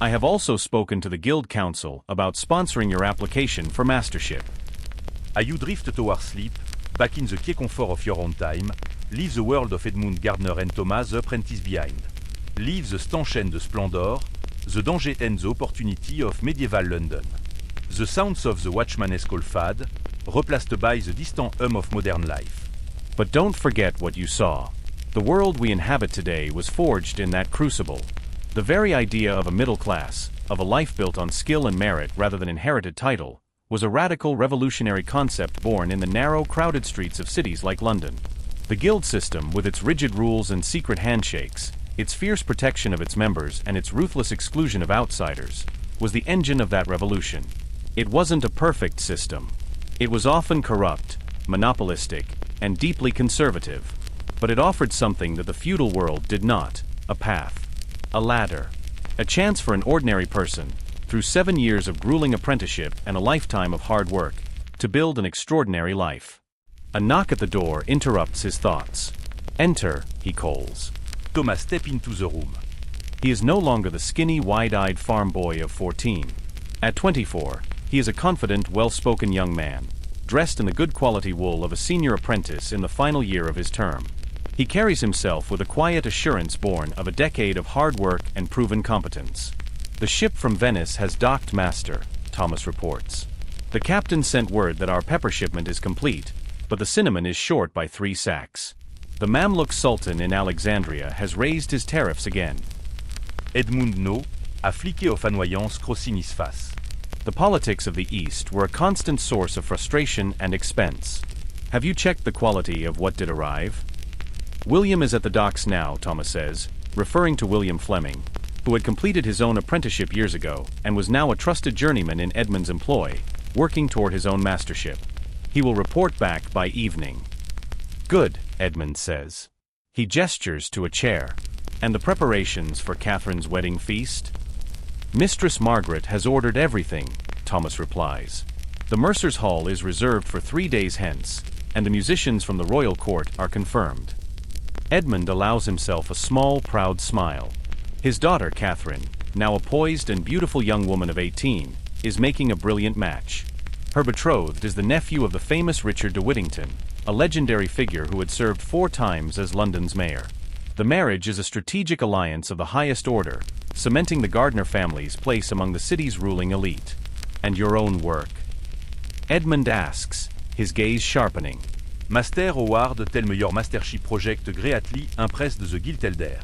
Speaker 1: I have also spoken to the guild council about sponsoring your application for mastership.
Speaker 2: As you drift towards sleep, back in the quai comfort of your own time, leave the world of Edmund Gardner and Thomas the apprentice behind. Leave the stanchen de splendor, the danger and the opportunity of medieval London. The sounds of the watchmanesque fad, replaced by the distant hum of modern life.
Speaker 1: But don't forget what you saw. The world we inhabit today was forged in that crucible. The very idea of a middle class, of a life built on skill and merit rather than inherited title, was a radical revolutionary concept born in the narrow, crowded streets of cities like London. The guild system, with its rigid rules and secret handshakes, its fierce protection of its members and its ruthless exclusion of outsiders, was the engine of that revolution. It wasn't a perfect system. It was often corrupt, monopolistic, and deeply conservative. But it offered something that the feudal world did not: a path. A ladder. A chance for an ordinary person, through 7 years of grueling apprenticeship and a lifetime of hard work, to build an extraordinary life. A knock at the door interrupts his thoughts. Enter, he calls.
Speaker 2: Thomas steps into the room.
Speaker 1: He is no longer the skinny, wide-eyed farm boy of 14. At 24, he is a confident, well-spoken young man, dressed in the good quality wool of a senior apprentice in the final year of his term. He carries himself with a quiet assurance born of a decade of hard work and proven competence. The ship from Venice has docked, Master, Thomas reports. The captain sent word that our pepper shipment is complete, but the cinnamon is short by 3 sacks. The Mamluk Sultan in Alexandria has raised his tariffs again.
Speaker 2: Edmund No, affliqué of annoyance, crossing his face.
Speaker 1: The politics of the East were a constant source of frustration and expense. Have you checked the quality of what did arrive? William is at the docks now, Thomas says, referring to William Fleming, who had completed his own apprenticeship years ago and was now a trusted journeyman in Edmund's employ, working toward his own mastership. He will report back by evening. Good, Edmund says. He gestures to a chair. And the preparations for Catherine's wedding feast? Mistress Margaret has ordered everything, Thomas replies. The Mercer's Hall is reserved for 3 days hence, and the musicians from the royal court are confirmed. Edmund allows himself a small, proud smile. His daughter, Catherine, now a poised and beautiful young woman of 18, is making a brilliant match. Her betrothed is the nephew of the famous Richard de Whittington, a legendary figure who had served 4 times as London's mayor. The marriage is a strategic alliance of the highest order, cementing the Gardner family's place among the city's ruling elite. And your own work? Edmund asks, his gaze sharpening.
Speaker 2: Master Howard tel meilleur mastership project greatly impressed the guild elder.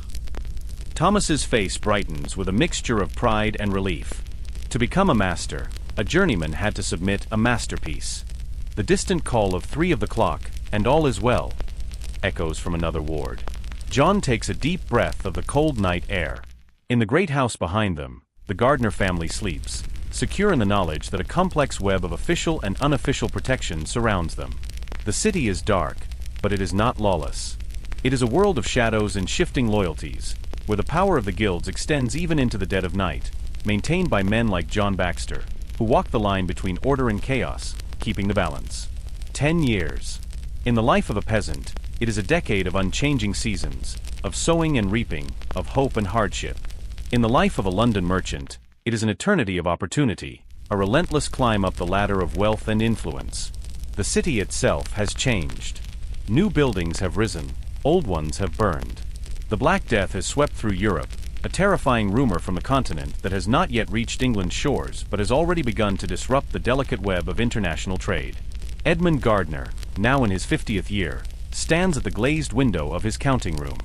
Speaker 1: Thomas's face brightens with a mixture of pride and relief. To become a master, a journeyman had to submit a masterpiece. The distant call of 3 of the clock, and all is well, echoes from another ward. John takes a deep breath of the cold night air. In the great house behind them, the Gardner family sleeps, secure in the knowledge that a complex web of official and unofficial protection surrounds them. The city is dark, but it is not lawless. It is a world of shadows and shifting loyalties, where the power of the guilds extends even into the dead of night, maintained by men like John Baxter, who walk the line between order and chaos, keeping the balance. 10 years. In the life of a peasant, it is a decade of unchanging seasons, of sowing and reaping, of hope and hardship. In the life of a London merchant, it is an eternity of opportunity, a relentless climb up the ladder of wealth and influence. The city itself has changed. New buildings have risen, old ones have burned. The Black Death has swept through Europe, a terrifying rumor from the continent that has not yet reached England's shores but has already begun to disrupt the delicate web of international trade. Edmund Gardner, now in his 50th year, stands at the glazed window of his counting room.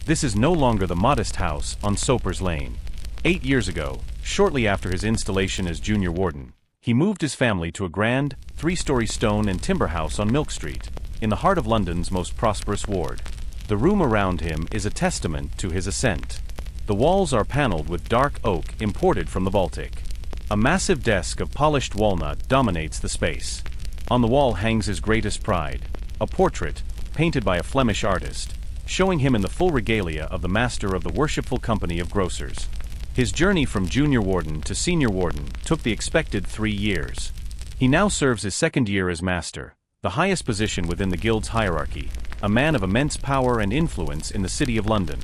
Speaker 1: This is no longer the modest house on Soper's Lane. 8 years ago, shortly after his installation as junior warden, he moved his family to a grand, 3-story stone and timber house on Milk Street, in the heart of London's most prosperous ward. The room around him is a testament to his ascent. The walls are paneled with dark oak imported from the Baltic. A massive desk of polished walnut dominates the space. On the wall hangs his greatest pride, a portrait, painted by a Flemish artist, showing him in the full regalia of the master of the Worshipful Company of Grocers. His journey from junior warden to senior warden took the expected 3 years. He now serves his second year as master, the highest position within the guild's hierarchy, a man of immense power and influence in the city of London.